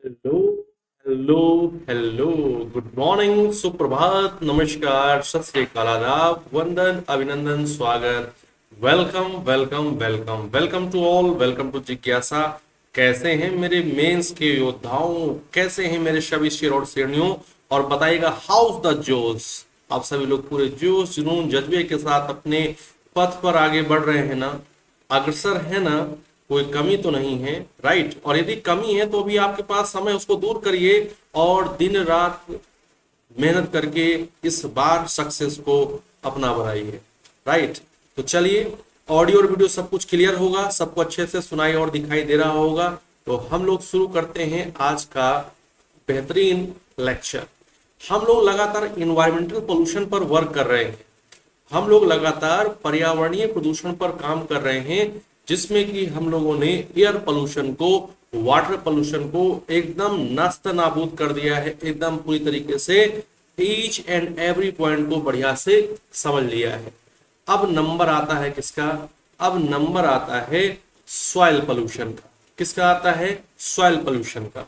Hello hello hello. Good morning, सुप्रभात, नमस्कार, सत श्री अकाल, आदाब, वंदन, अभिनंदन, स्वागत। Welcome welcome welcome welcome to all, welcome to जिज्ञासा। कैसे हैं मेरे मेंस के योद्धाओं? कैसे हैं मेरे सभी शेर और शेरनियों? और बताइएगा, हाउस द जोश? आप सभी लोग पूरे जोश जुनून जज्बे के साथ अपने पथ पर आगे बढ़ रहे हैं ना? अग्रसर है ना? कोई कमी तो नहीं है, राइट? और यदि कमी है तो भी आपके पास समय, उसको दूर करिए और दिन रात मेहनत करके इस बार सक्सेस को अपना बनाइए, राइट? तो चलिए, ऑडियो और वीडियो सब कुछ क्लियर होगा, सबको अच्छे से सुनाई और दिखाई दे रहा होगा। तो हम लोग शुरू करते हैं आज का बेहतरीन लेक्चर। हम लोग लगातार इन्वायरमेंटल पोल्यूशन पर वर्क कर रहे हैं। हम लोग लगातार पर्यावरणीय प्रदूषण पर काम कर रहे हैं, जिसमें कि हम लोगों ने एयर पोल्यूशन को, वाटर पोल्यूशन को एकदम नस्त नाबूद कर दिया है, एकदम पूरी तरीके से ईच एंड एवरी पॉइंट को बढ़िया से समझ लिया है। अब नंबर आता है किसका? अब नंबर आता है सॉइल पोल्यूशन का। किसका आता है? सॉइल पोल्यूशन का।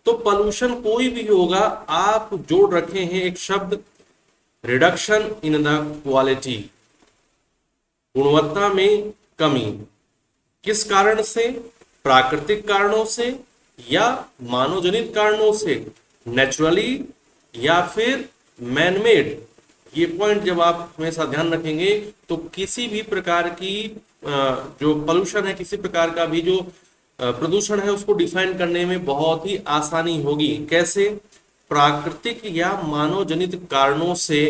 तो पोल्यूशन कोई भी होगा, आप जोड़ रखे हैं एक शब्द, रिडक्शन इन द क्वालिटी, गुणवत्ता में कमी। किस कारण से? प्राकृतिक कारणों से या मानवजनित कारणों से, नेचुरली या फिर मैनमेड। ये पॉइंट जब आप हमेशा ध्यान रखेंगे तो किसी भी प्रकार की जो पोल्यूशन है, किसी प्रकार का भी जो प्रदूषण है, उसको डिफाइन करने में बहुत ही आसानी होगी। कैसे? प्राकृतिक या मानव जनित कारणों से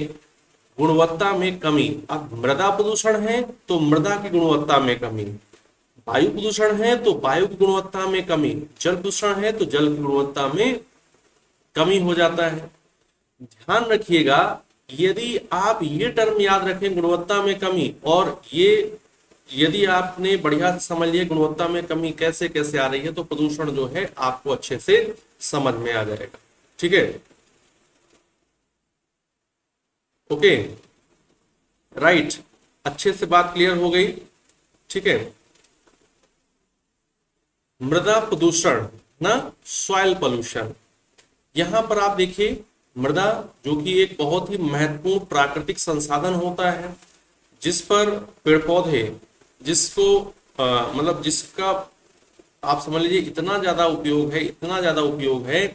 गुणवत्ता में कमी। अब मृदा प्रदूषण है तो मृदा की गुणवत्ता में कमी, वायु प्रदूषण है तो वायु की गुणवत्ता में कमी, जल प्रदूषण है तो जल की गुणवत्ता में कमी हो जाता है। ध्यान रखिएगा, यदि आप ये टर्म याद रखें, गुणवत्ता में कमी, और ये यदि आपने बढ़िया से समझ लिया गुणवत्ता में कमी कैसे कैसे आ रही है, तो प्रदूषण जो है आपको अच्छे से समझ में आ जाएगा। ठीक है, ओके, राइट। अच्छे से बात क्लियर हो गई। ठीक है, मृदा प्रदूषण ना, सॉइल पोल्यूशन। यहां पर आप देखिए, मृदा जो कि एक बहुत ही महत्वपूर्ण प्राकृतिक संसाधन होता है, जिस पर पेड़ पौधे, जिसको मतलब जिसका आप समझ लीजिए इतना ज्यादा उपयोग है, इतना ज्यादा उपयोग है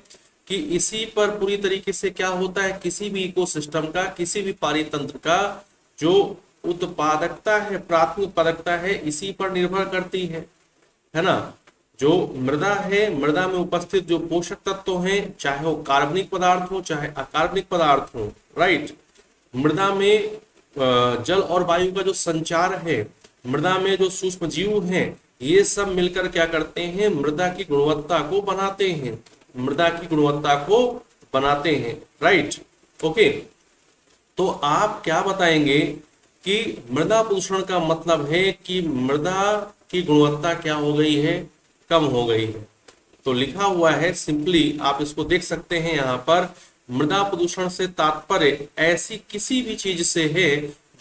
कि इसी पर पूरी तरीके से क्या होता है, किसी भी इकोसिस्टम का, किसी भी पारितंत्र का जो उत्पादकता है, प्राथमिक उत्पादकता है, इसी पर निर्भर करती है ना? जो मृदा है, मृदा में उपस्थित जो पोषक तत्व हैं, चाहे वो कार्बनिक पदार्थ हो चाहे अकार्बनिक पदार्थ हो, राइट? मृदा में जल और वायु का जो संचार है, मृदा में जो सूक्ष्म जीव हैं, ये सब मिलकर क्या करते हैं? मृदा की गुणवत्ता को बनाते हैं, मृदा की गुणवत्ता को बनाते हैं, राइट? ओके, तो आप क्या बताएंगे कि मृदा प्रदूषण का मतलब है कि मृदा की गुणवत्ता क्या हो गई है? कम हो गई है। तो लिखा हुआ है सिंपली, आप इसको देख सकते हैं यहाँ पर, मृदा प्रदूषण से तात्पर्य ऐसी किसी भी चीज से है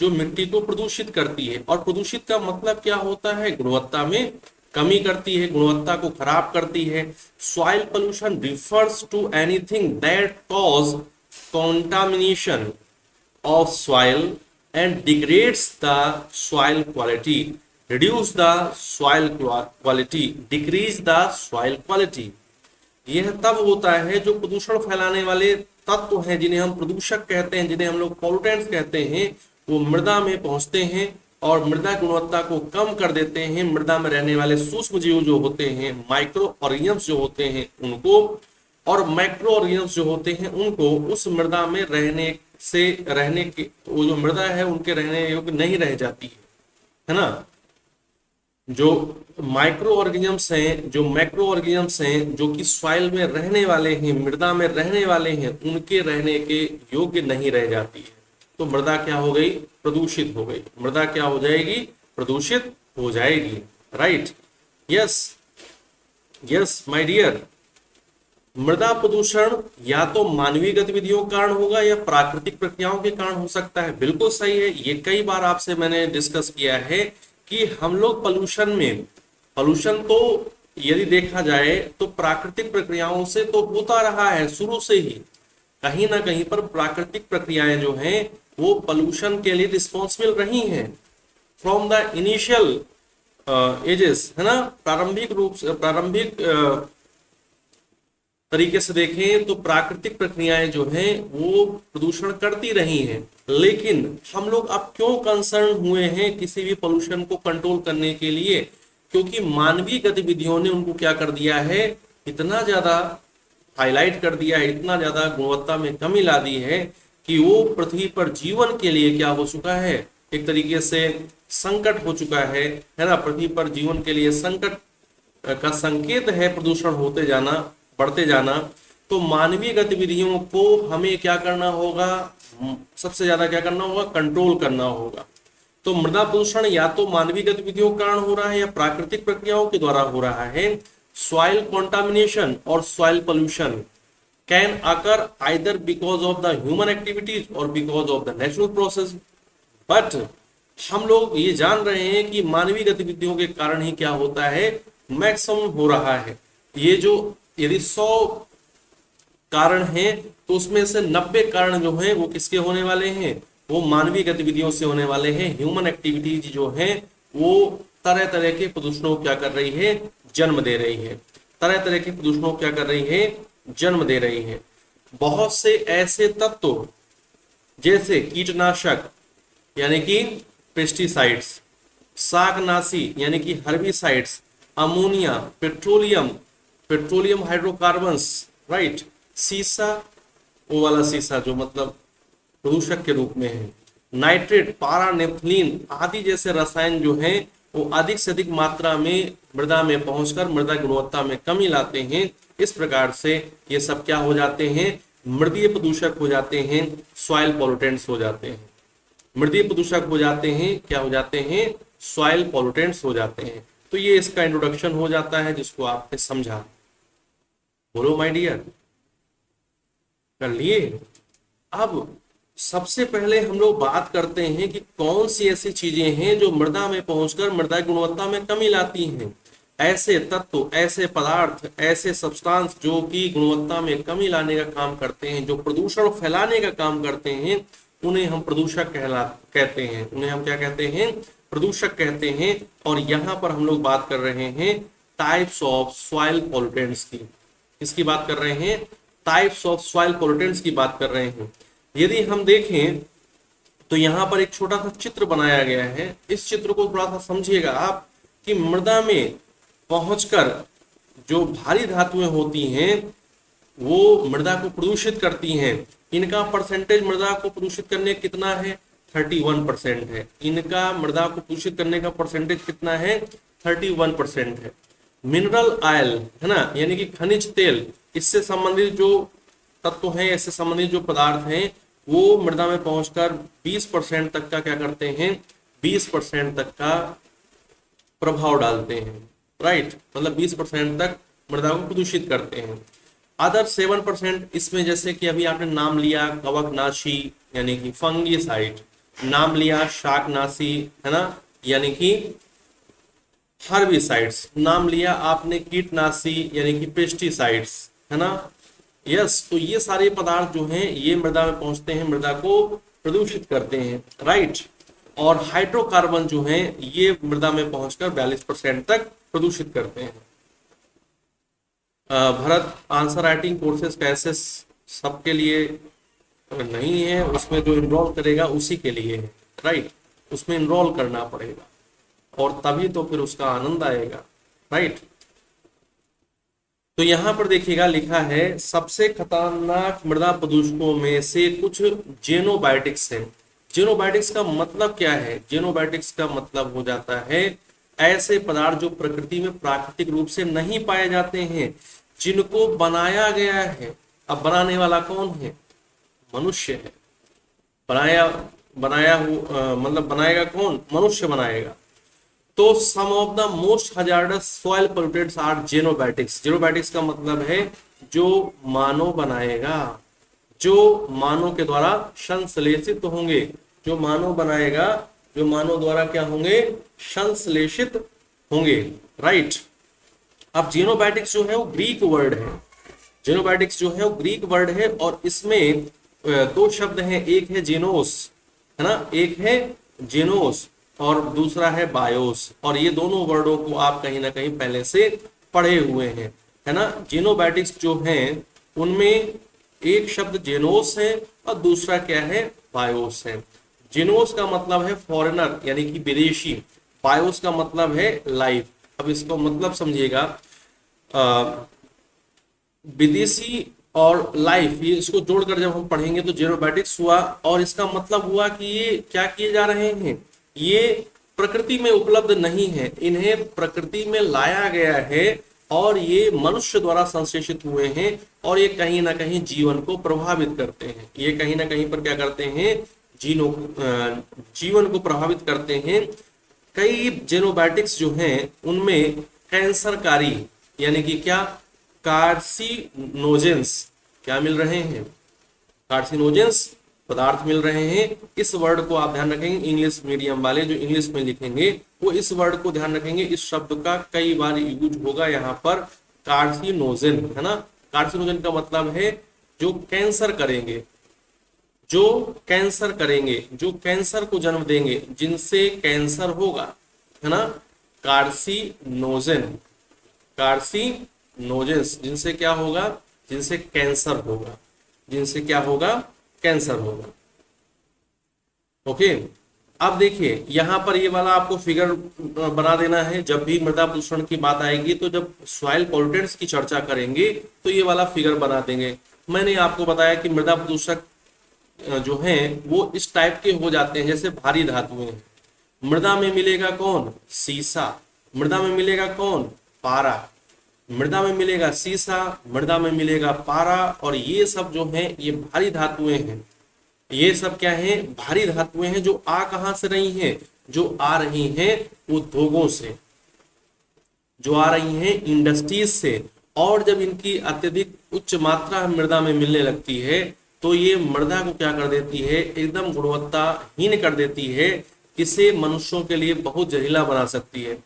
जो मिट्टी को प्रदूषित करती है। और प्रदूषित का मतलब क्या होता है? गुणवत्ता में कमी करती है, गुणवत्ता को खराब करती है। Soil pollution refers to anything that cause contamination of soil and degrades the soil quality, reduce the soil quality, decrease the soil quality। यह तब होता है जो प्रदूषण फैलाने वाले तत्व हैं, जिन्हें हम प्रदूषक कहते हैं, जिन्हें हम लोग पॉल्यूटेंट्स कहते हैं, वो मृदा में पहुंचते हैं और मृदा गुणवत्ता को कम कर देते हैं। मृदा में रहने वाले सूक्ष्म जीव जो होते हैं, माइक्रो ऑर्गेनिजम्स जो होते हैं उनको, और मैक्रो ऑर्गेनिजम्स जो होते हैं उनको, उस मृदा में रहने के, वो जो मृदा है उनके रहने योग्य नहीं रह जाती है ना? जो माइक्रो ऑर्गेनिजम्स हैं, जो मैक्रो ऑर्गेनिजम्स हैं, जो कि सॉइल में रहने वाले हैं, मृदा में रहने वाले हैं, उनके रहने के योग्य नहीं रह जाती है। तो मृदा क्या हो गई? प्रदूषित हो गई। मृदा क्या हो जाएगी? प्रदूषित हो जाएगी, right? Yes yes my dear, मृदा प्रदूषण या तो मानवीय गतिविधियों के कारण होगा या प्राकृतिक प्रक्रियाओं के कारण हो सकता है। बिल्कुल सही है, ये कई बार आपसे मैंने डिस्कस किया है कि हम लोग पोल्यूशन तो यदि देखा जाए तो प्राकृतिक प्रक्रियाओं से तो होता रहा है शुरू से ही। कहीं ना कहीं पर प्राकृतिक प्रक्रियाएं जो हैं वो पोल्यूशन के लिए रिस्पॉन्सिबल रही हैं फ्रॉम द इनिशियल एजेस, है ना। प्रारंभिक रूप से, प्रारंभिक तरीके से देखें तो प्राकृतिक प्रक्रियाएं जो हैं वो प्रदूषण करती रही हैं। लेकिन हम लोग अब क्यों कंसर्न हुए हैं किसी भी पोल्यूशन को कंट्रोल करने के लिए? क्योंकि मानवीय गतिविधियों ने उनको क्या कर दिया है, इतना ज्यादा हाईलाइट कर दिया है, इतना ज्यादा गुणवत्ता में कमी ला दी है कि वो पृथ्वी पर जीवन के लिए क्या हो चुका है, एक तरीके से संकट हो चुका है ना। पृथ्वी पर जीवन के लिए संकट का संकेत है प्रदूषण होते जाना, बढ़ते जाना। तो मानवीय गतिविधियों को हमें क्या करना होगा, सबसे ज्यादा क्या करना होगा, कंट्रोल करना होगा। तो मृदा प्रदूषण या तो मानवीय गतिविधियों के कारण हो रहा है या प्राकृतिक प्रक्रियाओं के द्वारा हो रहा है। सॉइल कॉन्टामिनेशन और soil pollution can occur either because of the human activities और because of the natural process. But हम लोग ये जान रहे हैं कि मानवीय गतिविधियों के कारण ही क्या होता है, मैक्सिमम हो रहा है। ये जो यदि 100 कारण हैं तो उसमें से 90 कारण जो हैं वो किसके होने वाले हैं, वो मानवीय गतिविधियों से होने वाले हैं। ह्यूमन एक्टिविटीज जो हैं वो तरह तरह के प्रदूषणों क्या कर रही है, जन्म दे रही है। तरह तरह के प्रदूषणों क्या कर रही है, जन्म दे रही है। बहुत से ऐसे तत्व जैसे कीटनाशक यानी कि पेस्टिसाइड्स, शाकनाशी यानी कि herbicides, ammonia, petroleum hydrocarbons, right, सीसा, वो वाला सीसा जो मतलब प्रदूषक के रूप में है, नाइट्रेट, पारा, नेफ्थलीन आदि जैसे रसायन जो हैं वो अधिक से अधिक मात्रा में मृदा में पहुंचकर मृदा गुणवत्ता में कमी लाते हैं। इस प्रकार से ये सब क्या हो जाते हैं, मृदीय प्रदूषक हो जाते हैं, सॉइल पॉल्यूटेंट्स हो जाते हैं। मृदीय प्रदूषक हो जाते हैं, क्या हो जाते हैं, सॉइल पॉल्यूटेंट्स हो जाते हैं। तो ये इसका इंट्रोडक्शन हो जाता है जिसको आपने समझा। बोलो माय डियर, कर लिए? अब सबसे पहले हम लोग बात करते हैं कि कौन सी ऐसी चीजें हैं जो मृदा में पहुंचकर मृदा गुणवत्ता में कमी लाती हैं। ऐसे तत्व, ऐसे पदार्थ, ऐसे सब्सटेंस जो कि गुणवत्ता में कमी लाने का काम करते हैं, जो प्रदूषण फैलाने का काम करते हैं, उन्हें हम प्रदूषक कहते हैं। उन्हें हम क्या कहते हैं, प्रदूषक कहते हैं। और यहाँ पर हम लोग बात कर रहे हैं टाइप्स ऑफ सॉइल पॉल्यूटेंट्स की। किसकी बात कर रहे हैं, टाइप्स ऑफ सॉइल पॉल्यूटेंट्स की बात कर रहे हैं। यदि हम देखें तो यहाँ पर एक छोटा सा चित्र बनाया गया है। इस चित्र को थोड़ा सा समझिएगा आप कि मृदा में पहुंचकर जो भारी धातुएं होती हैं वो मृदा को प्रदूषित करती हैं। इनका परसेंटेज मृदा को प्रदूषित करने कितना है, 31% है। इनका मृदा को प्रदूषित करने का परसेंटेज कितना है, 31% है। मिनरल ऑयल है ना, यानी कि खनिज तेल, इससे संबंधित जो तत्व हैं, इससे संबंधित जो पदार्थ हैं वो मृदा में पहुंचकर 20% तक का क्या करते हैं, 20% तक का प्रभाव डालते हैं, राइट। मतलब 20% तक मृदा को प्रदूषित करते हैं। अदर 7% इसमें जैसे कि अभी आपने नाम लिया कवकनाशी यानी कि फंगीसाइड, नाम लिया शाकनाशी है ना, यानी कि हर्बिसाइड्स, नाम लिया आपने कीटनाशी यानी कि पेस्टिसाइड्स, है ना। यस, तो ये सारे पदार्थ जो हैं ये मृदा में पहुंचते हैं, मृदा को प्रदूषित करते हैं, राइट। और हाइड्रोकार्बन जो हैं ये मृदा में पहुंचकर 42% तक प्रदूषित करते हैं। भरत, आंसर राइटिंग कोर्सेज कैसे सबके लिए नहीं है, उसमें जो इनरोल करेगा उसी के लिए है, राइट। उसमें इनरोल करना पड़ेगा और तभी तो फिर उसका आनंद आएगा, राइट। तो यहाँ पर देखिएगा लिखा है सबसे खतरनाक मृदा प्रदूषकों में से कुछ जेनोबायोटिक्स हैं। जेनोबायोटिक्स का मतलब क्या है, जेनोबायोटिक्स का मतलब हो जाता है ऐसे पदार्थ जो प्रकृति में प्राकृतिक रूप से नहीं पाए जाते हैं, जिनको बनाया गया है। अब बनाने वाला कौन है, मनुष्य है। बनाया मतलब बनाएगा कौन, मनुष्य बनाएगा। तो some of the most hazardous soil pollutants are xenobiotics. Xenobiotics का मतलब है जो मानव बनाएगा, जो मानव के द्वारा संश्लेषित होंगे, जो मानव बनाएगा, जो मानव द्वारा क्या होंगे, संश्लेषित होंगे, राइट। अब जेनोबायोटिक्स जो है वो ग्रीक वर्ड है, जेनोबायोटिक्स जो है वो ग्रीक वर्ड है, और इसमें दो शब्द हैं, एक है जेनोस, है ना, एक है जेनोस और दूसरा है बायोस, और ये दोनों वर्डों को आप कहीं ना कहीं पहले से पढ़े हुए हैं, है ना। जेनोबायोटिक्स जो हैं उनमें एक शब्द जेनोस है और दूसरा क्या है, बायोस है। जेनोस का मतलब है फॉरेनर यानी कि विदेशी, बायोस का मतलब है लाइफ। अब इसको मतलब समझिएगा, विदेशी और लाइफ, ये इसको जोड़कर जब हम पढ़ेंगे तो जेनोबायोटिक्स हुआ, और इसका मतलब हुआ कि ये क्या किए जा रहे हैं, ये प्रकृति में उपलब्ध नहीं है, इन्हें प्रकृति में लाया गया है और ये मनुष्य द्वारा संश्लेषित हुए हैं, और ये कहीं ना कहीं जीवन को प्रभावित करते हैं, ये कहीं ना कहीं पर क्या करते हैं, जीवन को प्रभावित करते हैं। कई जेनोबायोटिक्स जो हैं उनमें कैंसरकारी यानी कि क्या, कार्सिनोजेंस क्या मिल रहे हैं, कार्सिनोजेंस पदार्थ मिल रहे हैं। इस वर्ड को आप ध्यान रखेंगे, इंग्लिश मीडियम वाले जो इंग्लिश में लिखेंगे वो इस वर्ड को ध्यान रखेंगे, इस शब्द का कई बार यूज होगा यहाँ पर, कार्सिनोजेन, है ना। कार्सिनोजेन का मतलब है जो कैंसर करेंगे, जो कैंसर करेंगे, जो कैंसर को जन्म देंगे, जिनसे कैंसर होगा, है ना। कार्सिनोजेन, कार्सिनोजेंस, जिनसे क्या होगा, जिनसे कैंसर होगा, जिनसे क्या होगा, कैंसर होगा। ओके, अब देखिए यहाँ पर ये वाला आपको फिगर बना देना है, जब भी मृदा प्रदूषण की बात आएगी तो जब सॉइल पॉल्यूटेंट्स की चर्चा करेंगे तो ये वाला फिगर बना देंगे। मैंने आपको बताया कि मृदा प्रदूषक जो हैं वो इस टाइप के हो जाते हैं, जैसे भारी धातुएं। मृदा में मिलेगा कौन, सीसा, मृदा में मिलेगा कौन, पारा, मृदा में मिलेगा सीसा, मृदा में मिलेगा पारा, और ये सब जो है ये भारी धातुएं हैं, ये सब क्या है, भारी धातुएं हैं, जो आ कहां से रही हैं, जो आ रही हैं उद्योगों से, जो आ रही हैं इंडस्ट्रीज से, और जब इनकी अत्यधिक उच्च मात्रा मृदा में मिलने लगती है तो ये मृदा को क्या कर देती है, एकदम गुणवत्ताहीन कर देती है, इसे मनुष्यों के लिए बहुत जहरीला बना सकती है।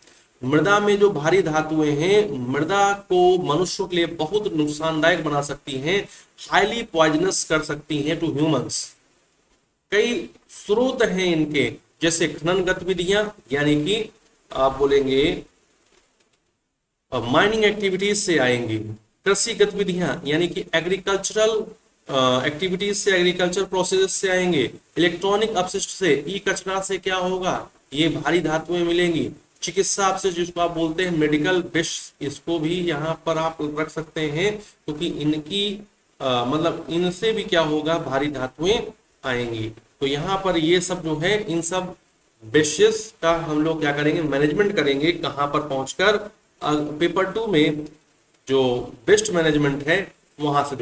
मृदा में जो भारी धातुएं हैं मृदा को मनुष्यों के लिए बहुत नुकसानदायक बना सकती हैं, हाईली पॉइजनस कर सकती हैं टू ह्यूमंस। कई स्रोत हैं इनके, जैसे खनन गतिविधियां, यानी कि आप बोलेंगे माइनिंग एक्टिविटीज से आएंगी, कृषि गतिविधियां यानी कि एग्रीकल्चरल एक्टिविटीज से, एग्रीकल्चर प्रोसेस से आएंगे, इलेक्ट्रॉनिक अपशिष्ट से, ई कचरा से क्या होगा, ये भारी धातुएं मिलेंगी, चिकित्सा अपशिष्ट जिसको आप बोलते हैं मेडिकल वेस्ट, इसको भी यहाँ पर आप रख सकते हैं, क्योंकि इनकी मतलब इनसे भी क्या होगा, भारी धातुएं आएंगी। तो यहाँ पर ये सब जो है, इन सब बेसिस का हम लोग क्या करेंगे, मैनेजमेंट करेंगे, कहाँ पर पहुंचकर पेपर 2 में जो बेस्ट मैनेजमेंट है वहां से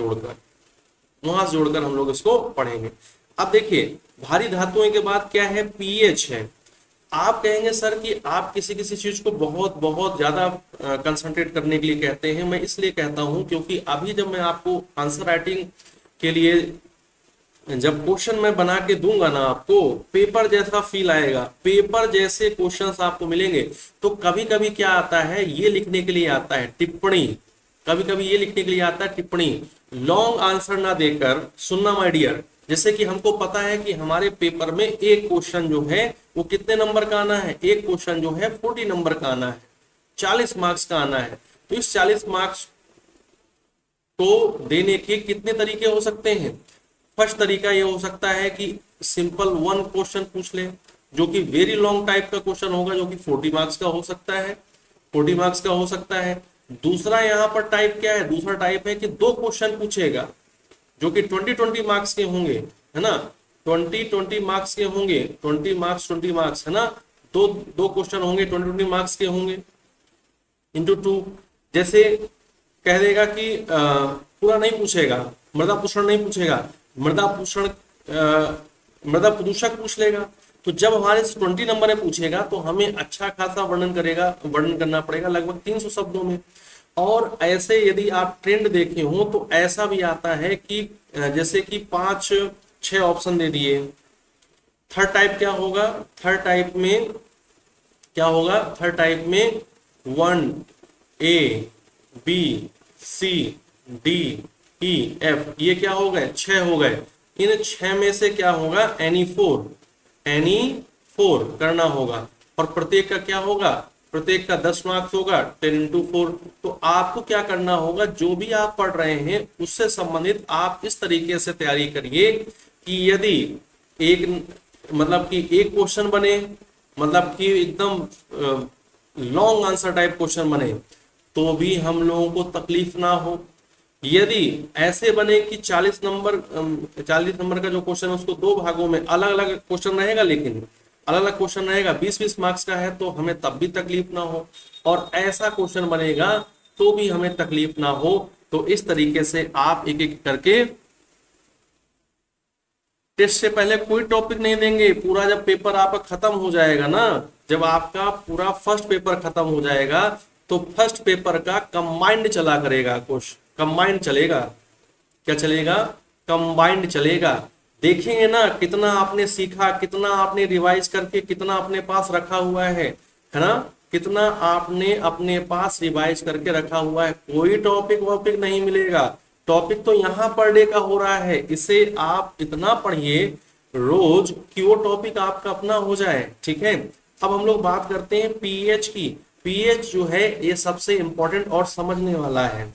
जोड़कर हम लोग इसको पढ़ेंगे। अब देखिए भारी धातुओं के बाद क्या है, पीएच है। आप कहेंगे सर कि आप किसी किसी चीज को बहुत बहुत ज्यादा कंसंट्रेट करने के लिए कहते हैं, मैं इसलिए कहता हूं क्योंकि अभी जब मैं आपको आंसर राइटिंग के लिए जब क्वेश्चन मैं बना के दूंगा ना, आपको पेपर जैसा फील आएगा, पेपर जैसे क्वेश्चंस आपको मिलेंगे। तो कभी कभी क्या आता है, ये लिखने के लिए आता है टिप्पणी, कभी कभी ये लिखने के लिए आता है टिप्पणी, लॉन्ग आंसर ना देकर सुनना माय डियर। जैसे कि हमको पता है कि हमारे पेपर में एक क्वेश्चन जो है वो कितने नंबर का आना है, एक क्वेश्चन जो है 40 नंबर का आना है, 40 मार्क्स का आना है। तो इस 40 मार्क्स को देने के कितने तरीके हो सकते हैं। फर्स्ट तरीका ये हो सकता है कि सिंपल 1 क्वेश्चन पूछ ले, जो कि वेरी लॉन्ग टाइप का क्वेश्चन होगा, जो कि 40 मार्क्स का हो सकता है, 40 मार्क्स का हो सकता है। दूसरा यहाँ पर टाइप क्या है, दूसरा टाइप है कि 2 क्वेश्चन पूछेगा, जो कि 20 मार्क्स के होंगे, है ना, 20 मार्क्स के होंगे, 20 मार्क्स है ना, दो क्वेश्चन होंगे 20 मार्क्स के होंगे, इंटू 2। जैसे कह देगा कि पूरा नहीं पूछेगा, मृदा प्रदूषण नहीं पूछेगा, मृदा प्रदूषक पूछ लेगा। तो जब हमारे 20 नंबर में पूछेगा तो हमें अच्छा खासा वर्णन करना पड़ेगा, लगभग 300 शब्दों में। और ऐसे यदि आप ट्रेंड देखे हो तो ऐसा भी आता है कि जैसे कि 5-6 ऑप्शन दे दिए। थर्ड टाइप क्या होगा, थर्ड टाइप में 1A बी, सी, डी, ई, एफ, ये क्या हो गए? 6 हो गए। इन 6 में से क्या होगा? एनी फोर करना होगा और प्रत्येक का क्या होगा? प्रत्येक का 10 मार्क्स होगा, 10 इंटू 4। तो आपको क्या करना होगा? जो भी आप पढ़ रहे हैं उससे संबंधित आप इस तरीके से तैयारी करिए कि यदि एक मतलब कि एक क्वेश्चन बने, मतलब कि एकदम लॉन्ग आंसर टाइप क्वेश्चन बने तो भी हम लोगों को तकलीफ ना हो। यदि ऐसे बने कि 40 नंबर का जो क्वेश्चन है उसको 2 भागों में अलग अलग क्वेश्चन रहेगा, लेकिन अलग अलग क्वेश्चन रहेगा, 20-20 मार्क्स का है, तो हमें तब भी तकलीफ ना हो। और ऐसा क्वेश्चन बनेगा तो भी हमें तकलीफ ना हो। तो इस तरीके से आप एक एक करके, टेस्ट से पहले कोई टॉपिक नहीं देंगे। पूरा जब पेपर आपका खत्म हो जाएगा ना, जब आपका पूरा फर्स्ट पेपर खत्म हो जाएगा तो फर्स्ट पेपर का कंबाइंड चला करेगा, क्वेश्चन कंबाइंड चलेगा। क्या चलेगा? कंबाइंड चलेगा। देखेंगे ना कितना आपने सीखा, कितना आपने रिवाइज करके कितना अपने पास रखा हुआ है ना? कितना आपने अपने पास रिवाइज करके रखा हुआ है। कोई टॉपिक वॉपिक नहीं मिलेगा। टॉपिक तो यहाँ पर डे का हो रहा है, इसे आप इतना पढ़िए रोज कि वो टॉपिक आपका अपना हो जाए। ठीक है, अब हम लोग बात करते हैं पीएच की। पीएच जो है ये सबसे इंपॉर्टेंट और समझने वाला है।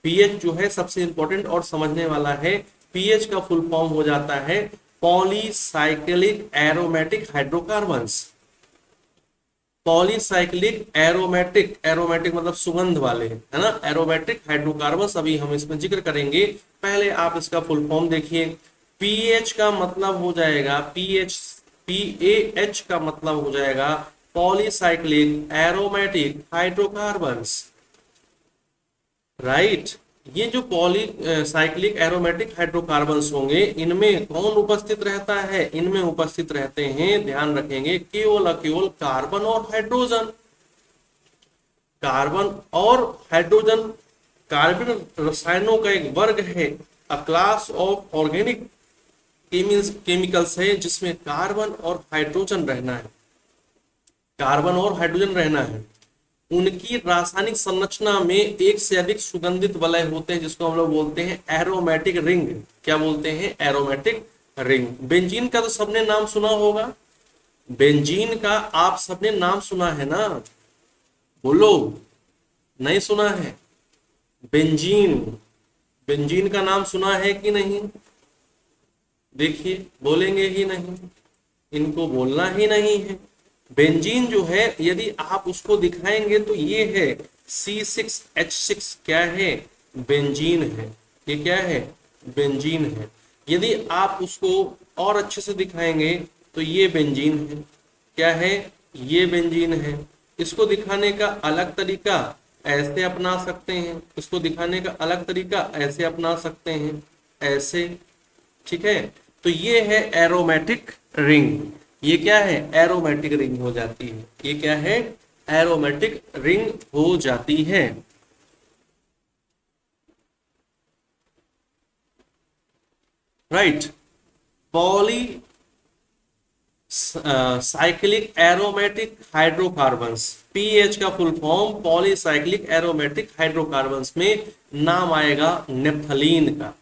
पीएच जो है सबसे इंपॉर्टेंट और समझने वाला है। पीएच का फुल फॉर्म हो जाता है polycyclic aromatic hydrocarbons. Polycyclic aromatic, aromatic मतलब सुगंध वाले, है ना? एरोमेटिक हाइड्रोकार्बन्स अभी हम इसमें जिक्र करेंगे। पहले आप इसका फुल फॉर्म देखिए। पीएच का मतलब हो जाएगा पीएच का मतलब हो जाएगा पॉलीसाइक्लिक एरोमेटिक हाइड्रोकार्बन्स, राइट। ये जो पॉलीसाइक्लिक एरोमेटिक हाइड्रोकार्बन्स होंगे, इनमें कौन उपस्थित रहता है? इनमें उपस्थित रहते हैं, ध्यान रखेंगे, केवल केवल कार्बन और हाइड्रोजन। कार्बन और हाइड्रोजन कार्बन रसायनों का एक वर्ग है, अ क्लास ऑफ ऑर्गेनिक केमिकल्स है जिसमें कार्बन और हाइड्रोजन रहना है। कार्बन और हाइड्रोजन रहना है। उनकी रासायनिक संरचना में एक से अधिक सुगंधित वलय होते हैं जिसको हम लोग बोलते हैं एरोमेटिक रिंग। क्या बोलते हैं? Aromatic ring. बेंजीन का तो सबने नाम सुना होगा। बेंजीन का आप सबने नाम सुना है ना? बोलो, नहीं सुना है? बेंजीन, बेंजीन का नाम सुना है कि नहीं? देखिए, बोलेंगे ही नहीं, इनको बोलना ही नहीं है। बेंजीन जो है यदि आप उसको दिखाएंगे तो ये है C6H6। क्या है? बेंजीन है। ये क्या है? बेंजीन है। यदि आप उसको और अच्छे से दिखाएंगे तो ये बेंजीन है। क्या है? ये बेंजीन है। इसको दिखाने का अलग तरीका ऐसे अपना सकते हैं, इसको दिखाने का अलग तरीका ऐसे अपना सकते हैं, ऐसे। ठीक है, तो ये है एरोमेटिक रिंग। ये क्या है? एरोमेटिक रिंग हो जाती है। ये क्या है? एरोमेटिक रिंग हो जाती है। Right. Polycyclic aromatic hydrocarbons, PH का full form polycyclic aromatic hydrocarbons में नाम आएगा नेप्थलीन का,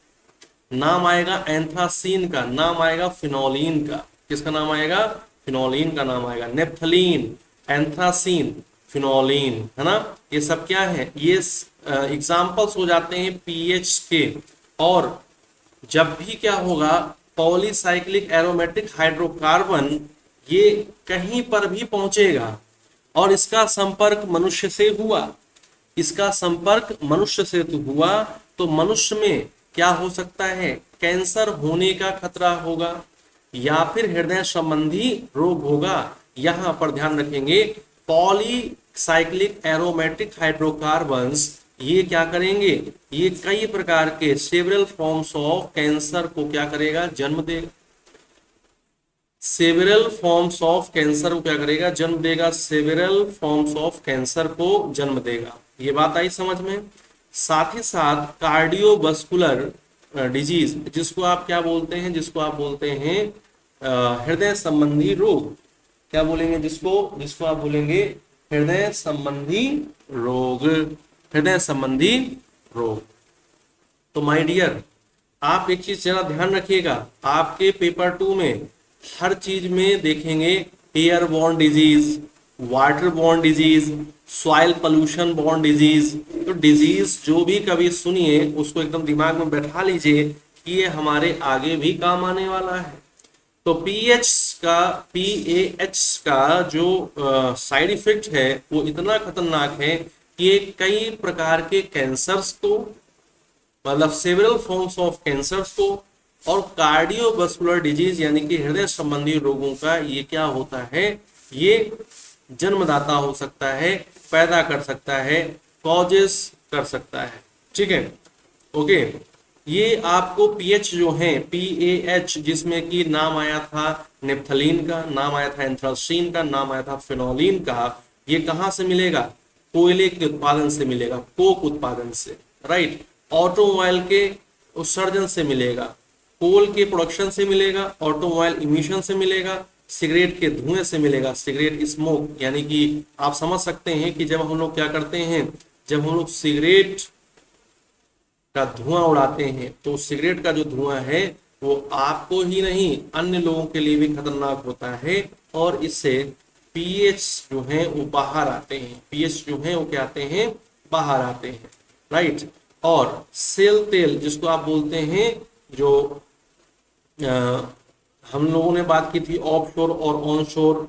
नाम आएगा एंथ्रासीन का, नाम आएगा फिनोलिन का। किसका नाम आएगा? फिनोलिन का नाम आएगा। नेप्थलीन, एंथ्रासीन, फिनोलिन, है ना? ये सब क्या है? ये एग्जाम्पल्स हो जाते हैं पीएच के। और जब भी क्या होगा, पॉलीसाइक्लिक एरोमेटिक हाइड्रोकार्बन ये कहीं पर भी पहुंचेगा और इसका संपर्क मनुष्य से हुआ, इसका संपर्क मनुष्य से तो हुआ तो मनुष्य में क्या हो सकता है? कैंसर होने का खतरा होगा या फिर हृदय संबंधी रोग होगा। यहां पर ध्यान रखेंगे, पॉलीसाइक्लिक एरोमेटिक हाइड्रोकार्बन्स ये क्या करेंगे? ये कई प्रकार के सेवरल फॉर्म्स ऑफ कैंसर को क्या करेगा? जन्म देगा। सेवरल फॉर्म्स ऑफ कैंसर को क्या करेगा? जन्म देगा। सेवरल फॉर्म्स ऑफ कैंसर को जन्म देगा। ये बात आई समझ में? साथ ही साथ कार्डियोवास्कुलर डिजीज, जिसको आप क्या बोलते हैं? जिसको आप बोलते हैं हृदय संबंधी रोग। क्या बोलेंगे जिसको? जिसको आप बोलेंगे हृदय संबंधी रोग। हृदय संबंधी रोग। तो माय डियर, आप एक चीज जरा ध्यान रखिएगा, आपके पेपर 2 में हर चीज में देखेंगे airborne disease, water borne disease, soil pollution borne disease. तो डिजीज जो भी कभी सुनिए उसको एकदम दिमाग में बैठा लीजिए कि ये हमारे आगे भी काम आने वाला है। तो पीएएच का जो साइड इफेक्ट है वो इतना खतरनाक है कि ये कई प्रकार के कैंसर्स को, मतलब सेवरल फॉर्म्स ऑफ कैंसर्स को, और कार्डियोवास्कुलर डिजीज यानी कि हृदय संबंधी रोगों का ये क्या होता है, ये जन्मदाता हो सकता है, पैदा कर सकता है, कॉजेस कर सकता है। ठीक है, ओके। ये आपको पीएच जो है, पीएएच, जिसमें कि नाम आया था नेप्थलीन का, नाम आया था एंथ्रासीन का, नाम आया था फिनोलिन का, ये कहाँ से मिलेगा? कोयले के उत्पादन से मिलेगा, कोक उत्पादन से, राइट। ऑटोमोबाइल के उत्सर्जन से मिलेगा, कोल के प्रोडक्शन से मिलेगा, ऑटोमोबाइल इमिशन से मिलेगा, सिगरेट के धुएं से मिलेगा, सिगरेट स्मोक। यानी कि आप समझ सकते हैं कि जब हम लोग क्या करते हैं, जब हम लोग सिगरेट का धुआं उड़ाते हैं तो सिगरेट का जो धुआं है वो आपको ही नहीं अन्य लोगों के लिए भी खतरनाक होता है, और इससे पीएच जो है वो बाहर आते हैं, पीएच जो है वो क्या आते हैं, बाहर आते हैं, राइट। और सेल तेल जिसको आप बोलते हैं, जो हम लोगों ने बात की थी ऑफशोर और ऑनशोर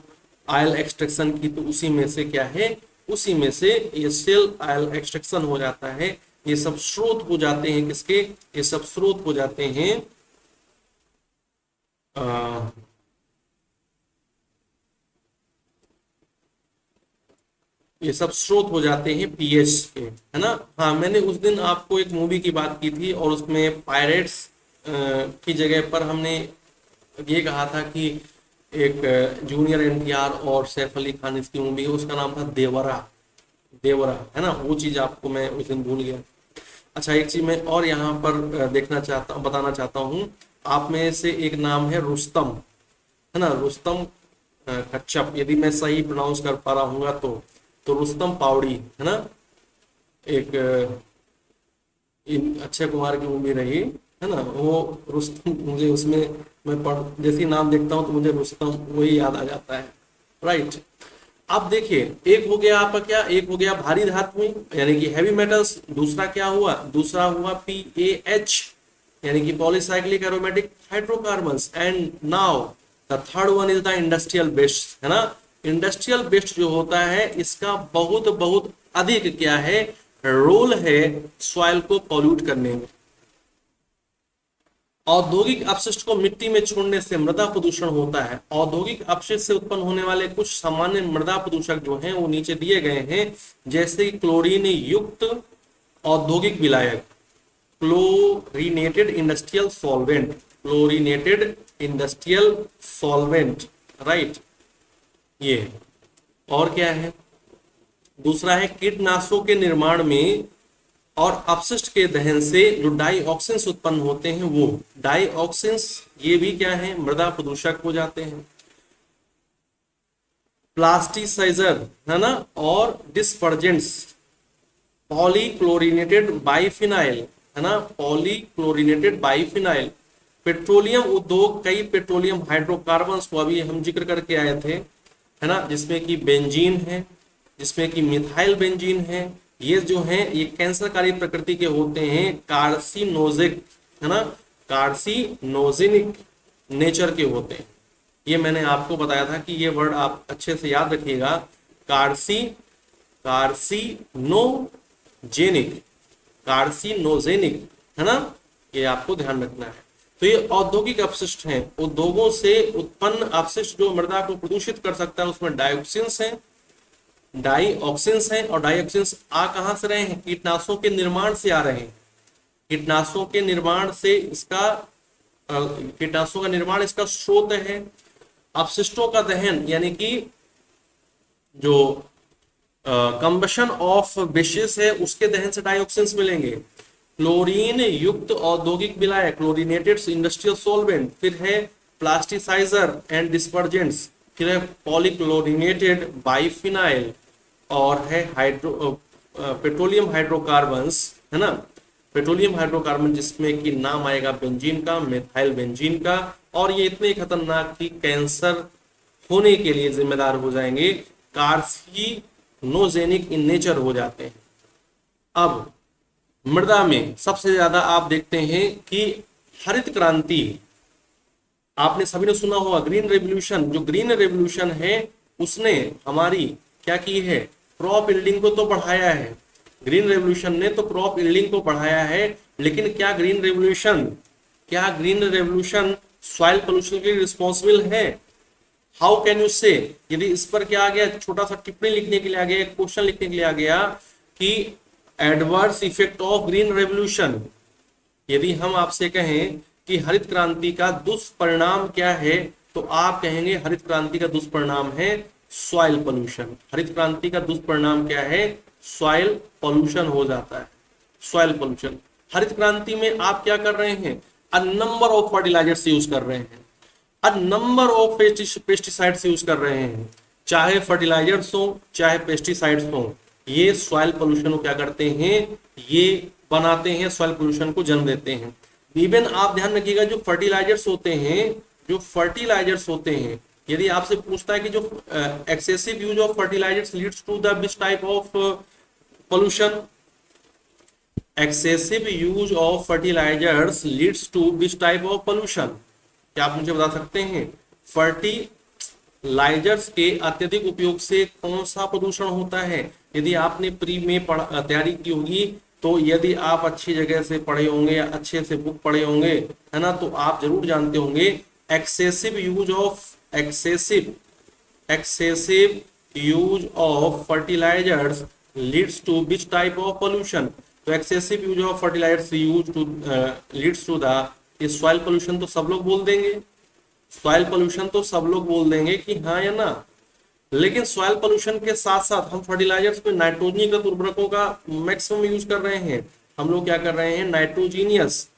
ऑयल एक्सट्रैक्शन की, तो उसी में से क्या है, उसी में से ये सेल ऑयल एक्सट्रैक्शन हो जाता है। ये सब स्रोत हो जाते हैं किसके, ये सब स्रोत हो जाते हैं ये सब स्रोत हो जाते हैं पीएच के, है ना। हाँ, मैंने उस दिन आपको एक मूवी की बात की थी और उसमें पायरेट्स की जगह पर हमने ये कहा था कि एक जूनियर एनटीआर और सैफ अली खान इसकी मूवी, उसका नाम था देवरा, देवरा, है ना। वो चीज आपको मैं उस दिन भूल गया। अच्छा, एक चीज मैं और यहाँ पर बताना चाहता हूँ। आप में से एक नाम है रुस्तम, है ना, रुस्तम कच्छप, यदि मैं सही प्रोनाउंस कर पा रहा हूँ तो रुस्तम पावड़ी, है ना, एक अक्षय कुमार की मूवी रही, है ना, वो रुस्तम, मुझे उसमें मैं जैसे नाम देखता हूँ तो मुझे रुस्तम वही याद आ जाता है, राइट। अब देखिए, एक हो गया आपका क्या, एक हो गया भारी धातुएं यानी कि हैवी मेटल्स, दूसरा क्या हुआ, दूसरा हुआ पीएएच यानी कि polycyclic aromatic hydrocarbons, and now the third one is the industrial waste, है ना। इंडस्ट्रियल वेस्ट जो होता है इसका बहुत बहुत अधिक क्या है, रोल है सॉइल को पॉल्यूट करने में। औद्योगिक अपशिष्ट को मिट्टी में छोड़ने से मृदा प्रदूषण होता है। औद्योगिक अपशिष्ट से उत्पन्न होने वाले कुछ सामान्य मृदा प्रदूषक जो हैं वो नीचे दिए गए हैं, जैसे क्लोरीन युक्त औद्योगिक विलायक, chlorinated industrial solvent, chlorinated industrial solvent, right. ये और क्या है, दूसरा है कीटनाशकों के निर्माण में और अपशिष्ट के दहन से जो डाइऑक्सिन्स उत्पन्न होते हैं, वो डाइऑक्सिन्स ये भी क्या है, मृदा प्रदूषक हो जाते हैं। प्लास्टिसाइजर, है ना, और डिस्पर्जेंट्स, पॉलीक्लोरिनेटेड बाइफिनाइल, है ना, पॉलीक्लोरिनेटेड बाइफिनाइल। पेट्रोलियम उद्योग कई पेट्रोलियम हाइड्रोकार्बन्स को अभी हम जिक्र करके आए थे, है ना, जिसमें कि बेंजीन है, जिसमें कि मिथाइल बेंजीन है। ये जो है ये कैंसरकारी प्रकृति के होते हैं, कार्सिनोजिक, है ना, कार्सिनोजेनिक नेचर के होते हैं। ये मैंने आपको बताया था कि ये वर्ड आप अच्छे से याद रखिएगा, कार्सिनोजेनिक, है ना, ये आपको ध्यान रखना है। तो ये औद्योगिक अपशिष्ट हैं, उद्योगों से उत्पन्न अपशिष्ट जो मृदा को प्रदूषित कर सकता है, उसमें डाइऑक्सिन्स हैं, डाइऑक्सिन्स हैं, और डाइऑक्सिन्स आ कहां से रहे हैं, कीटनाशकों के निर्माण से आ रहे हैं। कीटनाशकों के निर्माण से इसका कीटनाशकों का निर्माण इसका स्रोत है। अपशिष्टों का दहन यानी कि जो कंबशन ऑफ वेसेस है उसके दहन से डाइऑक्सिन्स मिलेंगे। क्लोरीन युक्त औद्योगिक विलायक, क्लोरीनेटेड इंडस्ट्रियल सॉल्वेंट, फिर है प्लास्टिसाइजर एंड डिस्पर्जेंट्स, फिर है पॉलीक्लोरिनेटेड बाइफिनाइल, और है पेट्रोलियम हाइड्रोकार्बन्स, है ना, पेट्रोलियम हाइड्रोकार्बन जिसमें कि नाम आएगा बेंजीन का, मिथाइल बेंजीन का, और ये इतने खतरनाक कि कैंसर होने के लिए जिम्मेदार हो जाएंगे, कार्सिनोजेनिक इन नेचर हो जाते हैं। अब मृदा में सबसे ज्यादा आप देखते हैं कि हरित क्रांति, आपने सभी ने सुना होगा ग्रीन रेवोल्यूशन, जो ग्रीन रेवोल्यूशन है उसने हमारी क्या की है, क्रॉप यील्डिंग को तो बढ़ाया है, ग्रीन रेवोल्यूशन ने तो क्रॉप यील्डिंग को बढ़ाया है, लेकिन क्या ग्रीन रेवोल्यूशन सॉइल पोल्यूशन के लिए रिस्पॉन्सिबल है? हाउ कैन यू से? यदि इस पर क्या आ गया, छोटा सा टिप्पणी लिखने के लिए आ गया, एक क्वेश्चन लिखने के लिए आ गया कि adverse effect of green revolution, यदि हम आपसे कहें कि हरित क्रांति का दुष्परिणाम क्या है, तो आप कहेंगे हरित क्रांति का दुष्परिणाम है सॉइल पोल्यूशन। हरित क्रांति का दुष्परिणाम क्या है? सॉइल पोल्यूशन हो जाता है, सॉइल पोल्यूशन। हरित क्रांति में आप क्या कर रहे हैं, a number of fertilizers use कर रहे हैं, a number of pesticides use कर रहे हैं, चाहे फर्टिलाइजर्स हो चाहे पेस्टिसाइड्स हो, ये सॉइल पोल्यूशन को क्या करते हैं, ये बनाते हैं, सॉइल पोल्यूशन को जन्म देते हैं। इवन आप ध्यान रखिएगा जो फर्टिलाइजर्स होते हैं, यदि आपसे पूछता है कि जो excessive use of fertilisers leads to the which type of pollution, excessive use of fertilisers leads to which type of pollution, क्या आप मुझे बता सकते हैं? फर्टिलाइजर्स के अत्यधिक उपयोग से कौन सा प्रदूषण होता है? यदि आपने प्री में तैयारी की होगी, तो यदि आप अच्छी जगह से पढ़े होंगे या अच्छे से बुक पढ़े होंगे, है ना, तो आप जरूर जानते होंगे excessive use of fertilisers leads to which type of pollution. तो excessive use of fertilisers leads to the, ये सॉइल पोल्यूशन तो सब लोग बोल देंगे, सॉइल पोल्यूशन तो सब लोग बोल देंगे कि हाँ या ना। लेकिन सॉइल पोल्यूशन के साथ साथ हम फर्टिलाइजर्स में नाइट्रोजनीकृत उर्वरकों का मैक्सिमम यूज कर रहे हैं। हम लोग क्या कर रहे हैं, नाइट्रोजीनियस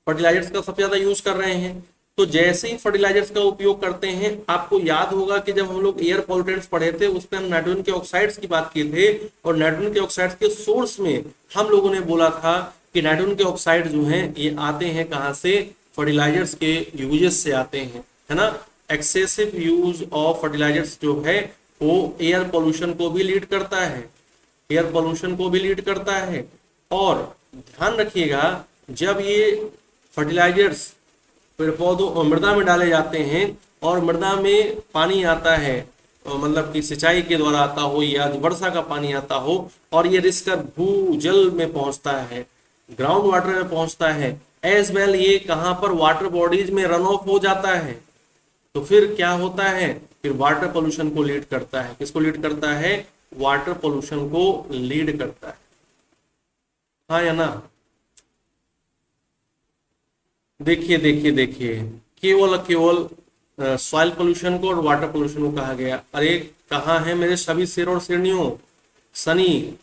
फर्टिलाइजर्स का सबसे ज्यादा यूज कर रहे हैं। तो जैसे ही फर्टिलाइजर्स का उपयोग करते हैं, आपको याद होगा कि जब हम लोग एयर पॉल्यूटेंट्स पढ़े थे उसमें हम नाइट्रोजन के ऑक्साइड्स की बात किए थे, और नाइट्रोजन के ऑक्साइड्स के सोर्स में हम लोगों ने बोला था कि नाइट्रोजन के ऑक्साइड जो हैं ये आते हैं कहाँ से, फर्टिलाइजर्स के यूजेस से आते हैं, है ना। एक्सेसिव यूज ऑफ फर्टिलाइजर्स जो है वो एयर पोल्यूशन को भी लीड करता है, और ध्यान रखिएगा जब ये फर्टिलाइजर्स पेड़ पौधों और मृदा में डाले जाते हैं और मृदा में पानी आता है, मतलब कि सिंचाई के द्वारा आता हो या वर्षा का पानी आता हो, और ये रिसकर भूजल में पहुंचता है, ग्राउंड वाटर में पहुंचता है, एज वेल ये कहां पर वाटर बॉडीज में रन ऑफ हो जाता है, तो फिर क्या होता है, फिर वाटर पोल्यूशन को लीड करता है। किसको लीड करता है? वाटर पोल्यूशन को लीड करता है, हाँ या ना। देखिए केवल सॉइल पोल्यूशन को और वाटर पोल्यूशन को कहा गया। अरे कहाँ है मेरे सभी शेर और शेरनियों, सनी,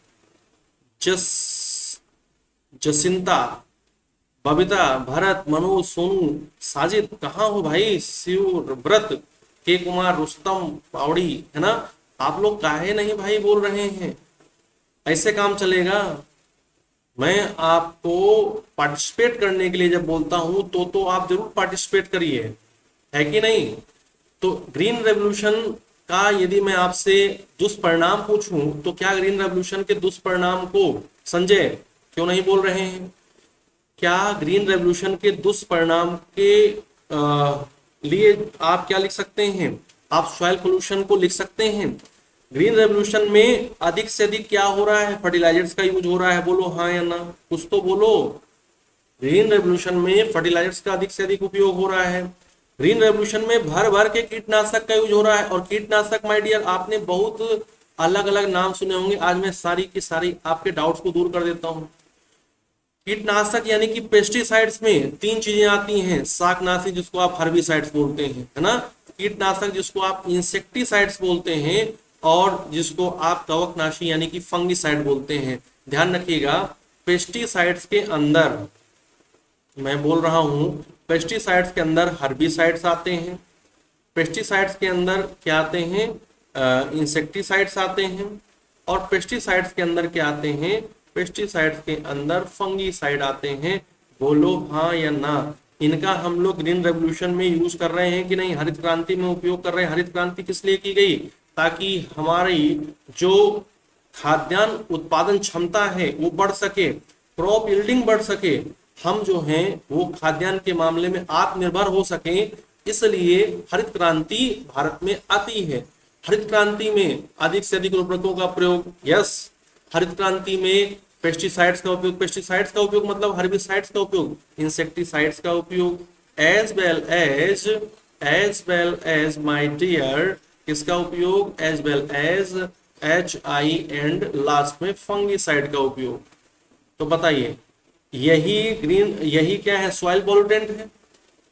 जसिंता, बबीता, भरत, मनोज, सोनू, साजिद, कहाँ हो भाई? शिव व्रत, के कुमार, रुस्तम, पावड़ी, है ना। आप लोग काहे नहीं भाई बोल रहे हैं? ऐसे काम चलेगा? मैं आपको पार्टिसिपेट करने के लिए जब बोलता हूं तो आप जरूर पार्टिसिपेट करिए, है कि नहीं। तो ग्रीन रेवोल्यूशन का यदि मैं आपसे दुष्परिणाम पूछूं, तो क्या ग्रीन रेवोल्यूशन के दुष्परिणाम को संजय क्यों नहीं बोल रहे हैं? क्या ग्रीन रेवोल्यूशन के दुष्परिणाम के लिए आप क्या लिख सकते हैं? आप सॉइल पोल्यूशन को लिख सकते हैं। ग्रीन रेवोल्यूशन में अधिक से अधिक क्या हो रहा है? फर्टिलाइजर्स का यूज हो रहा है, बोलो हाँ या ना, कुछ तो बोलो। ग्रीन रेवोल्यूशन में फर्टिलाइजर्स का अधिक से अधिक उपयोग हो रहा है। ग्रीन रेवोल्यूशन में भर भर के कीटनाशक का यूज हो रहा है, और कीटनाशक माय डियर आपने बहुत अलग अलग नाम सुने होंगे, आज मैं सारी की सारी आपके डाउट्स को दूर कर देता हूँ। कीटनाशक यानी कि पेस्टिसाइड्स में तीन चीजें आती हैं, शाकनाशी जिसको आप हर्बिसाइड्स बोलते हैं, है ना, कीटनाशक जिसको आप इंसेक्टिसाइड्स बोलते हैं, और जिसको आप कवकनाशी यानी कि फंगिसाइड बोलते हैं। ध्यान रखिएगा पेस्टिसाइड्स के अंदर मैं बोल रहा हूँ पेस्टिसाइड्स के अंदर हर्बिसाइड्स आते हैं, पेस्टिसाइड्स के अंदर क्या आते हैं, इंसेक्टिसाइड्स आते हैं, और पेस्टिसाइड्स के अंदर क्या आते हैं, पेस्टिसाइड्स के अंदर फंगीसाइड आते हैं। बोलो हाँ या ना। इनका हम लोग ग्रीन रेवोल्यूशन में यूज कर रहे हैं कि नहीं, हरित क्रांति में उपयोग कर रहे हैं। हरित क्रांति किस लिए की गई, ताकि हमारी जो खाद्यान्न उत्पादन क्षमता है वो बढ़ सके, क्रॉप यील्डिंग बढ़ सके, हम जो हैं वो खाद्यान्न के मामले में आत्मनिर्भर हो सके। इसलिए हरित क्रांति भारत में आती है। हरित क्रांति में अधिक से अधिक उर्वरकों का प्रयोग, यस। हरित क्रांति में पेस्टिसाइड्स का उपयोग, पेस्टिसाइड्स का उपयोग मतलब हर्बिसाइड्स का उपयोग, इंसेक्टिसाइड्स का उपयोग, as well as my dear किसका उपयोग, as well as HI and last में फंगीसाइड का उपयोग। तो बताइए यही क्या है, सॉइल पॉल्यूटेंट है।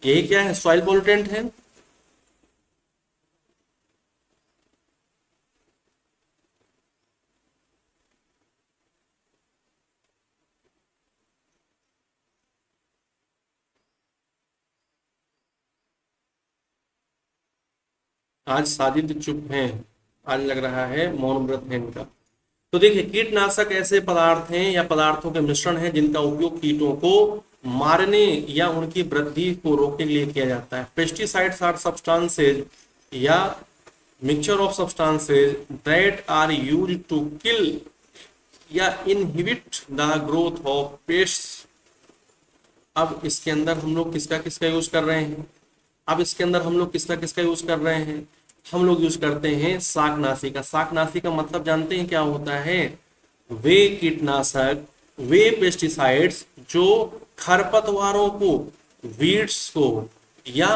यही क्या है, सॉइल पॉल्यूटेंट है। आज साजिद चुप हैं, आज लग रहा है मौन व्रत है इनका। तो देखिए कीटनाशक ऐसे पदार्थ हैं या पदार्थों के मिश्रण हैं जिनका उपयोग कीटों को मारने या उनकी वृद्धि को रोकने के लिए किया जाता है। पेस्टिसाइड्स आर सब्सटेंसेज या mixture of substances that are used to kill या inhibit the growth of pests. अब इसके अंदर हम लोग किसका किसका यूज कर रहे हैं, अब इसके अंदर हम लोग किसका किसका यूज कर रहे हैं, हम लोग यूज करते हैं शाकनाशी का। शाकनाशी का मतलब जानते हैं क्या होता है, वे कीटनाशक, वे पेस्टिसाइड्स जो खरपतवारों को, वीड्स को या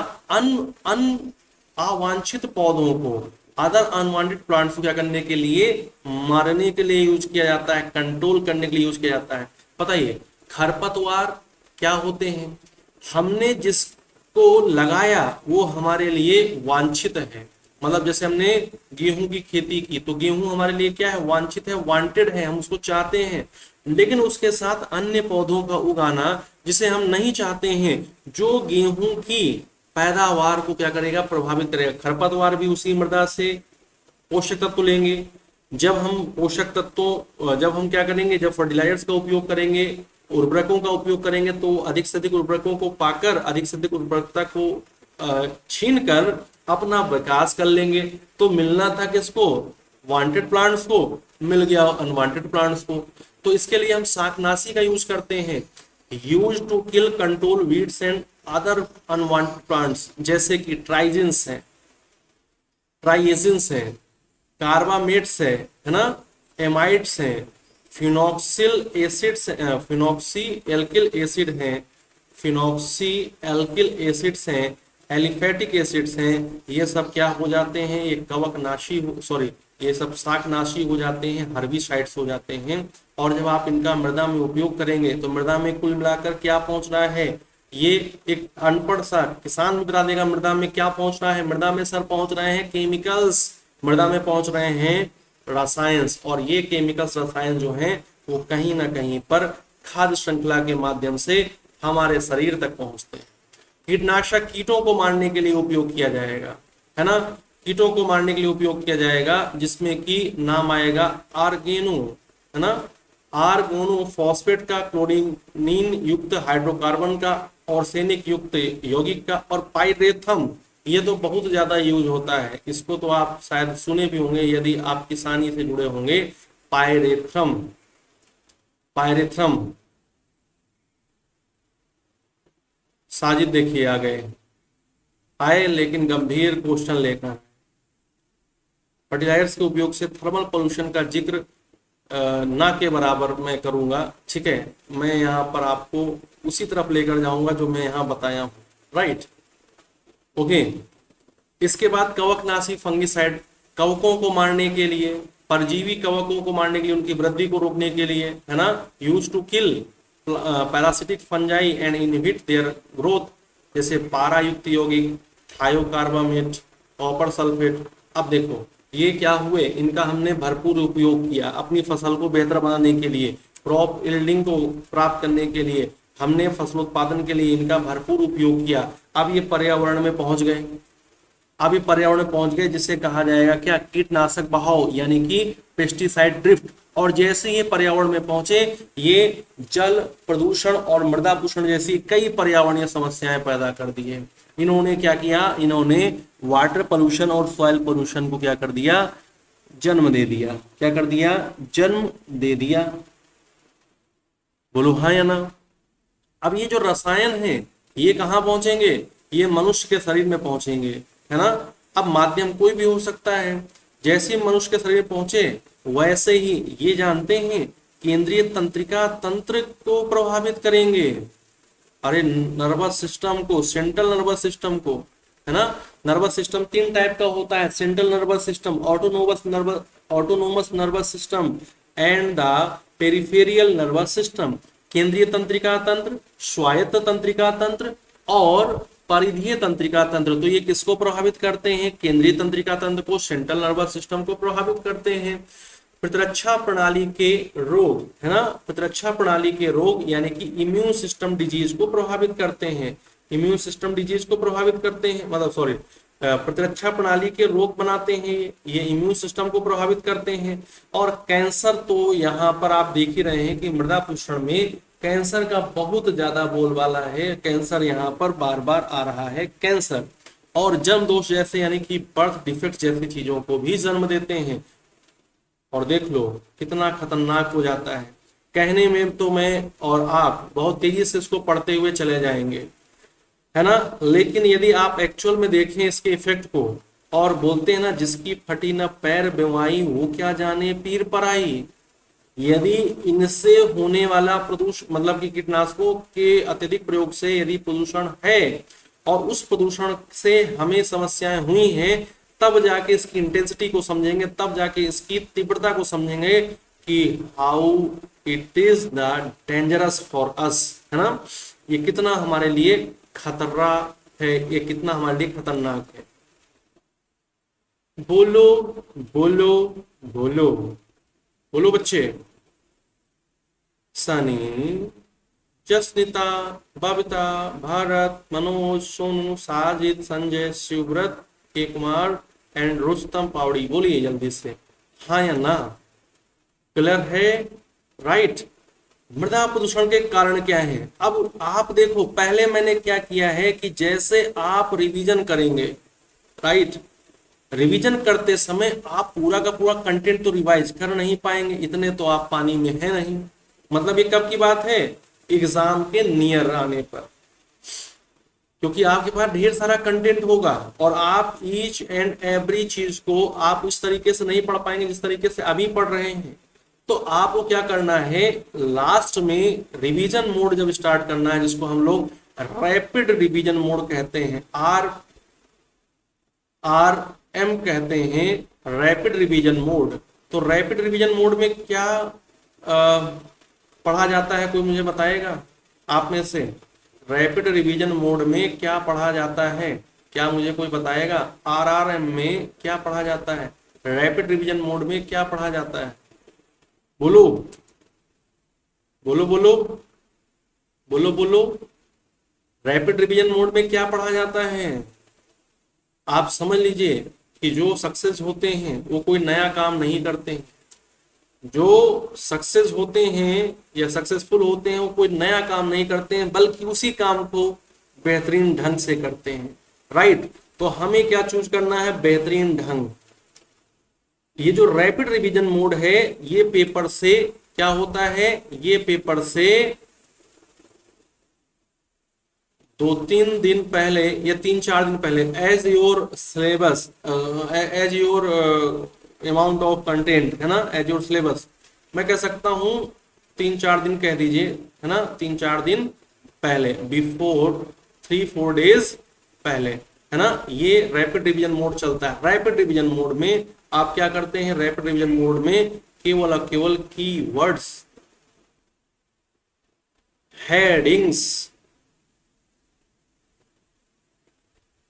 अवांछित पौधों को, अदर अनवांटेड प्लांट्स को क्या करने के लिए, मारने के लिए यूज किया जाता है, कंट्रोल करने के लिए यूज किया जाता है। बताइए खरपतवार क्या होते हैं, हमने जिसको लगाया वो हमारे लिए वांछित है। मतलब जैसे हमने गेहूं की खेती की तो गेहूं हमारे लिए क्या है, वांछित है, वांटेड है, हम उसको चाहते हैं। लेकिन उसके साथ अन्य पौधों का उगाना जिसे हम नहीं चाहते हैं, जो गेहूं की पैदावार को क्या करेगा, प्रभावित करेगा। खरपतवार भी उसी मृदा से पोषक तत्व लेंगे। जब हम क्या करेंगे, जब फर्टिलाइजर्स का उपयोग करेंगे, उर्वरकों का उपयोग करेंगे, तो अधिक से अधिक उर्वरकों को पाकर, अधिक से अधिक उर्वरकता को छीन कर अपना विकास कर लेंगे। तो मिलना था किसको, वांटेड प्लांट्स को, मिल गया अनवांटेड प्लांट्स को। तो इसके लिए हम शाकनाशी का यूज करते हैं, use to kill control weeds and other unwanted plants, जैसे कि ट्राइजिन्स है, ट्राइएजिन्स है, कार्बामेट्स है ना, एमाइड्स है, फिनॉक्सिल एसिड्स, फिनॉक्सी एल्किल एसिड है, फिनॉक्सी एल्किल एसिड्स हैं, एलिफेटिक एसिड्स हैं। ये सब क्या हो जाते हैं, ये कवकनाशी, ये सब शाकनाशी हो जाते हैं, हर्बिसाइड्स हो जाते हैं। और जब आप इनका मृदा में उपयोग करेंगे तो मृदा में कुल मिलाकर क्या पहुंच रहा है, ये एक अनपढ़ सा किसान भी बता देगा मृदा में क्या पहुंच रहा है। मृदा में सर पहुंच रहे हैं केमिकल्स, मृदा में पहुंच रहे हैं रसायंस, और ये केमिकल्स रसायन जो हैं वो कहीं ना कहीं पर खाद्य श्रृंखला के माध्यम से हमारे शरीर तक पहुंचते हैं। कीटनाशक कीटों को मारने के लिए उपयोग किया जाएगा, है ना, कीटों को मारने के लिए उपयोग किया जाएगा, जिसमें कि नाम आएगा आर्गेनो, है ना, आर्गोनो फॉस्फेट का, क्लोरीनीन युक्त हाइड्रोकार्बन का, ऑर्सेनिक युक्त यौगिक का, और पाइरेथम। ये तो बहुत ज्यादा यूज होता है, इसको तो आप शायद सुने भी होंगे यदि आप किसानी से जुड़े होंगे। Pyrethrum, pyrethrum. साजिद देखिए आ गए, आए लेकिन गंभीर क्वेश्चन लेकर। फर्टिलाइजर्स के उपयोग से थर्मल पोल्यूशन का जिक्र ना के बराबर मैं करूंगा, ठीक है। मैं यहाँ पर आपको उसी तरफ लेकर जाऊंगा जो मैं यहाँ बताया हूँ, राइट, ओके। इसके बाद कवकनाशी फंगिसाइड, कवकों को मारने के लिए, परजीवी कवकों को मारने के लिए, उनकी वृद्धि को रोकने के लिए, है ना, use to kill parasitic fungi and inhibit their growth, जैसे पारा युक्त यौगिक, थायोकार्बामेट, कॉपर सल्फेट। अब देखो ये क्या हुए, इनका हमने भरपूर उपयोग किया अपनी फसल को बेहतर बनाने के लिए, क्रॉप यील्डिंग को प्राप्त करने के लिए, हमने फसलोत्पादन के लिए इनका भरपूर उपयोग किया, अब ये पर्यावरण में पहुंच गए। अब ये पर्यावरण में पहुंच गए जिसे कहा जाएगा क्या, कीटनाशक बहाव यानी कि पेस्टिसाइड ड्रिफ्ट। और जैसे ये पर्यावरण में पहुंचे, ये जल प्रदूषण और मृदा प्रदूषण जैसी कई पर्यावरणीय समस्याएं पैदा कर दी है। इन्होंने क्या किया, इन्होंने वाटर पोल्यूशन और सॉइल पोल्यूशन को क्या कर दिया, जन्म दे दिया। क्या कर दिया, जन्म दे दिया। बोलो हाँ या ना। अब ये जो रसायन है ये कहाँ पहुंचेंगे, ये मनुष्य के शरीर में पहुंचेंगे, है ना। अब माध्यम कोई भी हो सकता है, जैसे मनुष्य के शरीर में पहुंचे वैसे ही ये जानते हैं केंद्रीय तंत्रिका तंत्र को प्रभावित करेंगे। अरे नर्वस सिस्टम को, सेंट्रल नर्वस सिस्टम को, है ना। नर्वस सिस्टम 3 टाइप का होता है, central nervous system, autonomous nervous system and the peripheral nervous system. केंद्रीय तंत्रिका तंत्र, स्वायत्त तंत्रिका तंत्र और परिधीय तंत्रिका तंत्र। तो ये किसको प्रभावित करते हैं, केंद्रीय तंत्रिका तंत्र को, सेंट्रल नर्वस सिस्टम को प्रभावित करते हैं। प्रतिरक्षा प्रणाली के रोग, है ना, प्रतिरक्षा प्रणाली के रोग यानी कि इम्यून सिस्टम डिजीज को प्रभावित करते हैं, इम्यून सिस्टम डिजीज को प्रभावित करते हैं, मतलब सॉरी, प्रतिरक्षा प्रणाली के रोग बनाते हैं, ये इम्यून सिस्टम को प्रभावित करते हैं। और कैंसर, तो यहाँ पर आप देख ही रहे हैं कि मृदा प्रदूषण में कैंसर का बहुत ज्यादा बोलबाला है, कैंसर यहाँ पर बार बार आ रहा है, कैंसर। और जन्म दोष जैसे यानी कि बर्थ डिफेक्ट जैसी चीजों को भी जन्म देते हैं। और देख लो कितना खतरनाक हो जाता है, कहने में तो मैं और आप बहुत तेजी से इसको पढ़ते हुए चले जाएंगे, है ना, लेकिन यदि आप एक्चुअल में देखें इसके इफेक्ट को, और बोलते हैं ना जिसकी फटी न पैर बेवाई वो क्या जाने पीर पराई। यदि इनसे होने वाला प्रदूषण, मतलब कि कीटनाशकों के अत्यधिक प्रयोग से यदि प्रदूषण है और उस प्रदूषण से हमें समस्याएं हुई हैं, तब जाके इसकी इंटेंसिटी को समझेंगे, तब जाके इसकी तीव्रता को समझेंगे कि how it is the dangerous for us, है ना, ये कितना हमारे लिए खतरा है, ये कितना हमारे लिए खतरनाक है। बोलो बोलो बोलो बोलो बच्चे। सनी, जसनीता, बबीता, भारत, मनोज, सोनू, साजिद, संजय, शिवव्रत, के कुमार एंड रुस्तम पावड़ी, बोलिए जल्दी से हाँ या ना। क्लियर है, राइट। मृदा प्रदूषण के कारण क्या है, अब आप देखो, पहले मैंने क्या किया है कि जैसे आप रिवीजन करेंगे, राइट, रिवीजन करते समय आप पूरा का पूरा कंटेंट तो रिवाइज कर नहीं पाएंगे, इतने तो आप पानी में है नहीं। मतलब ये कब की बात है, एग्जाम के नियर आने पर, क्योंकि आपके पास ढेर सारा कंटेंट होगा और आप ईच एंड एवरी चीज को आप उस तरीके से नहीं पढ़ पाएंगे जिस तरीके से अभी पढ़ रहे हैं। तो आपको क्या करना है, लास्ट में रिवीजन मोड जब स्टार्ट करना है, जिसको हम लोग रैपिड रिवीजन मोड कहते हैं, RM कहते हैं, रैपिड रिवीजन मोड। तो रैपिड रिवीजन मोड में क्या पढ़ा जाता है, कोई मुझे बताएगा आप में से, रैपिड रिवीजन मोड में क्या पढ़ा जाता है, क्या मुझे कोई बताएगा। RRM में क्या पढ़ा जाता है, रैपिड रिवीजन मोड में क्या पढ़ा जाता है, बोलो बोलो बोलो बोलो बोलो। रैपिड रिवीजन मोड में क्या पढ़ा जाता है, आप समझ लीजिए कि जो सक्सेस होते हैं वो कोई नया काम नहीं करते हैं, जो सक्सेस होते हैं या सक्सेसफुल होते हैं वो कोई नया काम नहीं करते हैं, बल्कि उसी काम को बेहतरीन ढंग से करते हैं, राइट। तो हमें क्या चूज करना है, बेहतरीन ढंग। ये जो रैपिड रिवीजन मोड है, ये पेपर से क्या होता है, ये पेपर से 2-3 दिन पहले या 3-4 दिन पहले, as your syllabus, as your amount of content, है ना, एज योर सिलेबस, मैं कह सकता हूं 3-4 दिन कह दीजिए, है ना, 3-4 दिन पहले, बिफोर 3-4 डेज पहले, है ना, ये रैपिड रिवीजन मोड चलता है। रैपिड रिवीजन मोड में आप क्या करते हैं, रैपिड रिवीजन मोड में केवल और केवल कीवर्ड्स, हेडिंग्स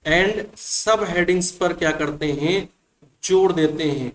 एंड सब हेडिंग्स पर क्या करते हैं, जोड़ देते हैं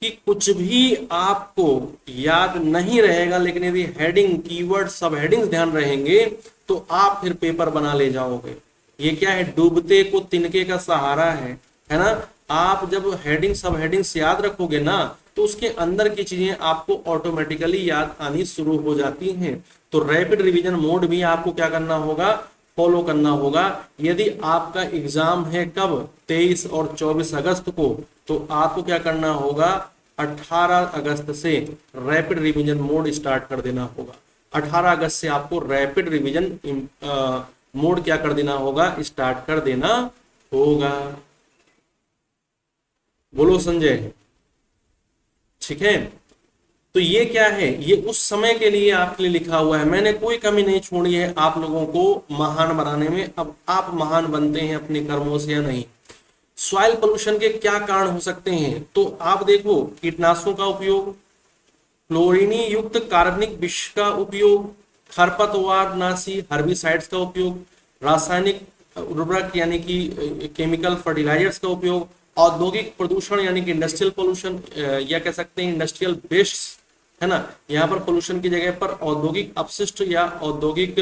कि कुछ भी आपको याद नहीं रहेगा, लेकिन यदि हेडिंग, कीवर्ड, सब हेडिंग्स ध्यान रहेंगे तो आप फिर पेपर बना ले जाओगे। ये क्या है, डूबते को तिनके का सहारा है ना। आप जब हेडिंग, सब हेडिंग्स याद रखोगे ना तो उसके अंदर की चीजें आपको ऑटोमेटिकली याद आनी शुरू हो जाती हैं। तो रैपिड रिवीजन मोड भी आपको क्या करना होगा, फॉलो करना होगा। यदि आपका एग्जाम है कब, 23 और 24 अगस्त को, तो आपको क्या करना होगा, 18 अगस्त से रैपिड रिवीजन मोड स्टार्ट कर देना होगा। 18 अगस्त से आपको रैपिड रिवीजन मोड क्या कर देना होगा, स्टार्ट कर देना होगा। बोलो संजय, ठीक है। तो ये क्या है, ये उस समय के लिए आपके लिए लिखा हुआ है। मैंने कोई कमी नहीं छोड़ी है आप लोगों को महान बनाने में। अब आप महान बनते हैं अपने कर्मों से या नहीं। सॉइल पोल्यूशन के क्या कारण हो सकते हैं, तो आप देखो, कीटनाशकों का उपयोग, क्लोरीनी युक्त कार्बनिक विष का उपयोग, खरपतवारनाशी हर्बिसाइड्स का उपयोग, रासायनिक उर्वरक यानी कि केमिकल फर्टिलाइजर्स का उपयोग, औद्योगिक प्रदूषण यानी कि इंडस्ट्रियल पोल्यूशन, या कह सकते हैं इंडस्ट्रियल वेस्ट, है ना। यहाँ पर पोल्यूशन की जगह पर औद्योगिक अपशिष्ट या औद्योगिक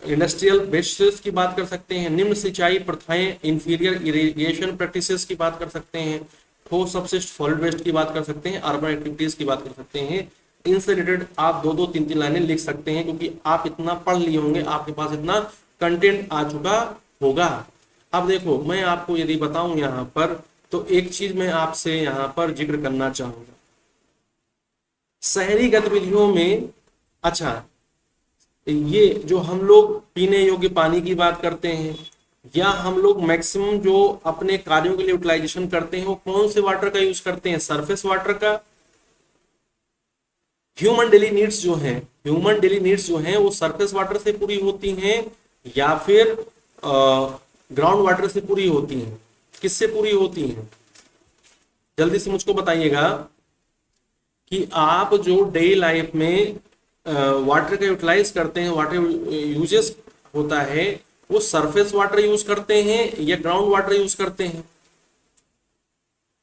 इंडस्ट्रियल वेस्टेज की बात कर सकते हैं। निम्न सिंचाई प्रथाएं, इंफीरियर इरिगेशन प्रैक्टिसेस की बात कर सकते हैं। ठोस अपशिष्ट, सॉलिड वेस्ट की बात कर सकते हैं। अर्बन एक्टिविटीज की बात कर सकते हैं। इनसे रिलेटेड आप 2-2, 3-3 लाइनें लिख सकते हैं, क्योंकि आप इतना पढ़ लिए होंगे, आपके पास इतना कंटेंट आ चुका होगा। अब देखो, मैं आपको यदि बताऊं यहाँ पर, तो एक चीज मैं आपसे यहाँ पर जिक्र करना चाहूंगा। शहरी गतिविधियों में, अच्छा, ये जो हम लोग पीने योग्य पानी की बात करते हैं, या हम लोग मैक्सिमम जो अपने कार्यों के लिए यूटिलाइजेशन करते हैं, वो कौन से वाटर का यूज करते हैं, सरफेस वाटर का। ह्यूमन डेली नीड्स जो है, ह्यूमन डेली नीड्स जो है वो सरफेस वाटर से पूरी होती हैं या फिर ग्राउंड वाटर से पूरी होती हैं। किससे पूरी होती हैं, जल्दी से मुझको बताइएगा कि आप जो डेली लाइफ में वाटर का यूटिलाइज करते हैं, वाटर यूजेस होता है, वो सरफेस वाटर यूज करते हैं या ग्राउंड वाटर यूज करते हैं।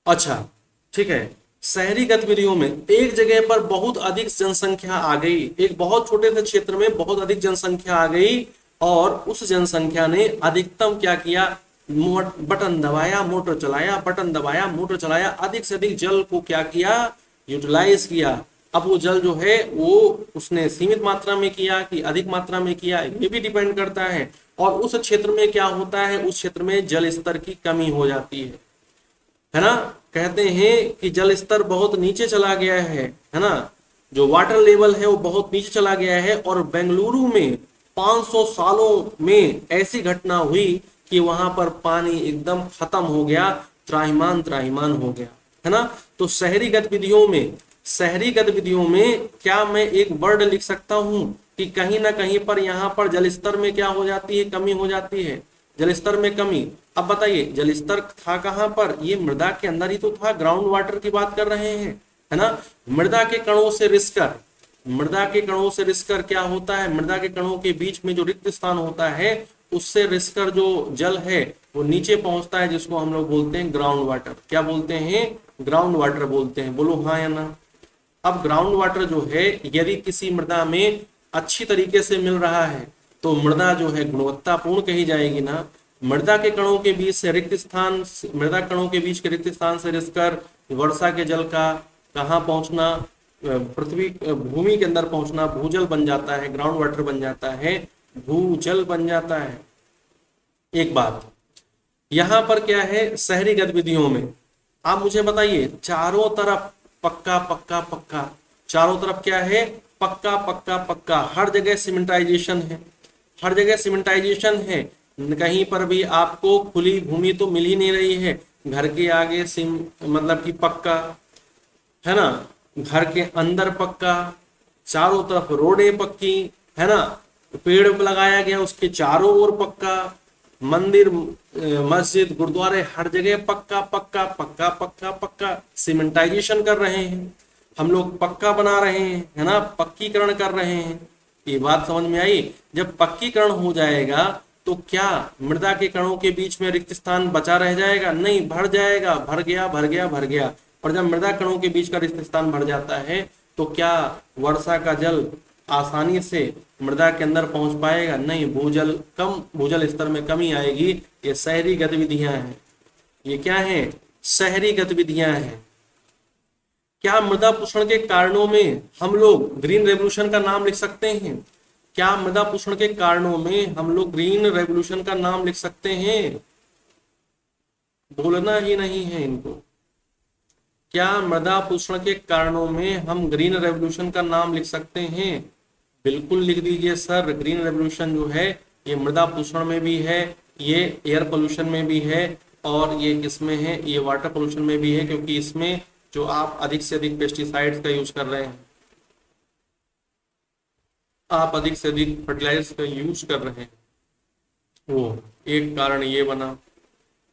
अच्छा, ठीक है। शहरी गतिविधियों में एक जगह पर बहुत अधिक जनसंख्या आ गई, एक बहुत छोटे से क्षेत्र में बहुत अधिक जनसंख्या आ गई, और उस जनसंख्या ने अधिकतम क्या किया, बटन दबाया, मोटर चलाया, बटन दबाया, मोटर चलाया, अधिक से अधिक जल को क्या किया, यूटिलाइज किया। अब वो जल जो है वो उसने सीमित मात्रा में किया कि अधिक मात्रा में किया, ये भी डिपेंड करता है। और उस क्षेत्र में क्या होता है, उस क्षेत्र में जल स्तर की कमी हो जाती है ना। कहते हैं कि जल स्तर बहुत नीचे चला गया है ना, जो वाटर लेवल है वो बहुत नीचे चला गया है। और बेंगलुरु में 500 सालों में ऐसी घटना हुई कि वहां पर पानी एकदम खत्म हो गया, त्राहिमाम त्राहिमाम हो गया, है ना। तो शहरी गतिविधियों में क्या मैं एक वर्ड लिख सकता हूं कि कहीं ना कहीं पर यहाँ पर जल स्तर में क्या हो जाती है, कमी हो जाती है, जल स्तर में कमी। अब बताइए, जल स्तर था कहाँ पर, ये मृदा के अंदर ही तो था, ग्राउंड वाटर की बात कर रहे हैं, है ना। मृदा के कणों से रिसकर क्या होता है, मृदा के कणों के बीच में जो रिक्त स्थान होता है, उससे रिसकर जो जल है वो नीचे पहुंचता है, जिसको हम लोग बोलते हैं ग्राउंड वाटर। क्या बोलते हैं, ग्राउंड वाटर बोलते हैं। बोलो हाँ या ना। अब ग्राउंड वाटर जो है, यदि किसी मृदा में अच्छी तरीके से मिल रहा है तो मृदा जो है गुणवत्तापूर्ण कही जाएगी ना। मृदा के कणों के बीच से रिक्त स्थान, मृदा कणों के बीच के रिक्त स्थान से रिसकर वर्षा के जल का कहाँ पहुंचना, पृथ्वी भूमि के अंदर पहुंचना, भूजल बन जाता है, ग्राउंड वाटर बन जाता है, भूजल बन जाता है। एक बात यहां पर क्या है, शहरी गतिविधियों में आप मुझे बताइए, चारों तरफ पक्का पक्का पक्का, चारों तरफ क्या है, पक्का पक्का पक्का, हर जगह सीमेंटाइजेशन है, हर जगह सीमेंटाइजेशन है। कहीं पर भी आपको खुली भूमि तो मिल ही नहीं रही है। घर के आगे मतलब कि पक्का, है ना, घर के अंदर पक्का, चारों तरफ रोडें पक्की, है ना, पेड़ लगाया गया उसके चारों ओर पक्का, मंदिर, मस्जिद, गुरुद्वारे, हर जगह पक्का पक्का पक्का पक्का पक्का। सीमेंटाइजेशन कर रहे हैं हम लोग, पक्का बना रहे हैं, है ना, पक्कीकरण कर रहे हैं। ये बात समझ में आई। जब पक्कीकरण हो जाएगा तो क्या मृदा के कणों के बीच में रिक्त स्थान बचा रह जाएगा? नहीं, भर जाएगा, भर गया भर गया भर गया। और जब मृदा कणों के बीच का रिक्त स्थान भर जाता है तो क्या वर्षा का जल आसानी से मृदा के अंदर पहुंच पाएगा? नहीं, भूजल स्तर में कमी आएगी। ये शहरी गतिविधियां हैं। ये क्या है? शहरी गतिविधियां हैं। क्या मृदा पोषण के कारणों में हम लोग ग्रीन रेवोल्यूशन का नाम लिख सकते हैं? क्या मृदा पोषण के कारणों में हम लोग ग्रीन रेवोल्यूशन का नाम लिख सकते हैं? बोलना ही नहीं है इनको। क्या मृदा पोषण के कारणों में हम ग्रीन रेवोल्यूशन का नाम लिख सकते हैं? बिल्कुल लिख दीजिए सर। ग्रीन रेवोल्यूशन जो है ये मृदा पोषण में भी है, ये एयर पोल्यूशन में भी है, और ये किसमें है? ये वाटर पोल्यूशन में भी है, क्योंकि इसमें जो आप अधिक से अधिक पेस्टिसाइड्स का यूज कर रहे हैं, आप अधिक से अधिक फर्टिलाइजर्स का यूज कर रहे हैं, वो एक कारण ये बना।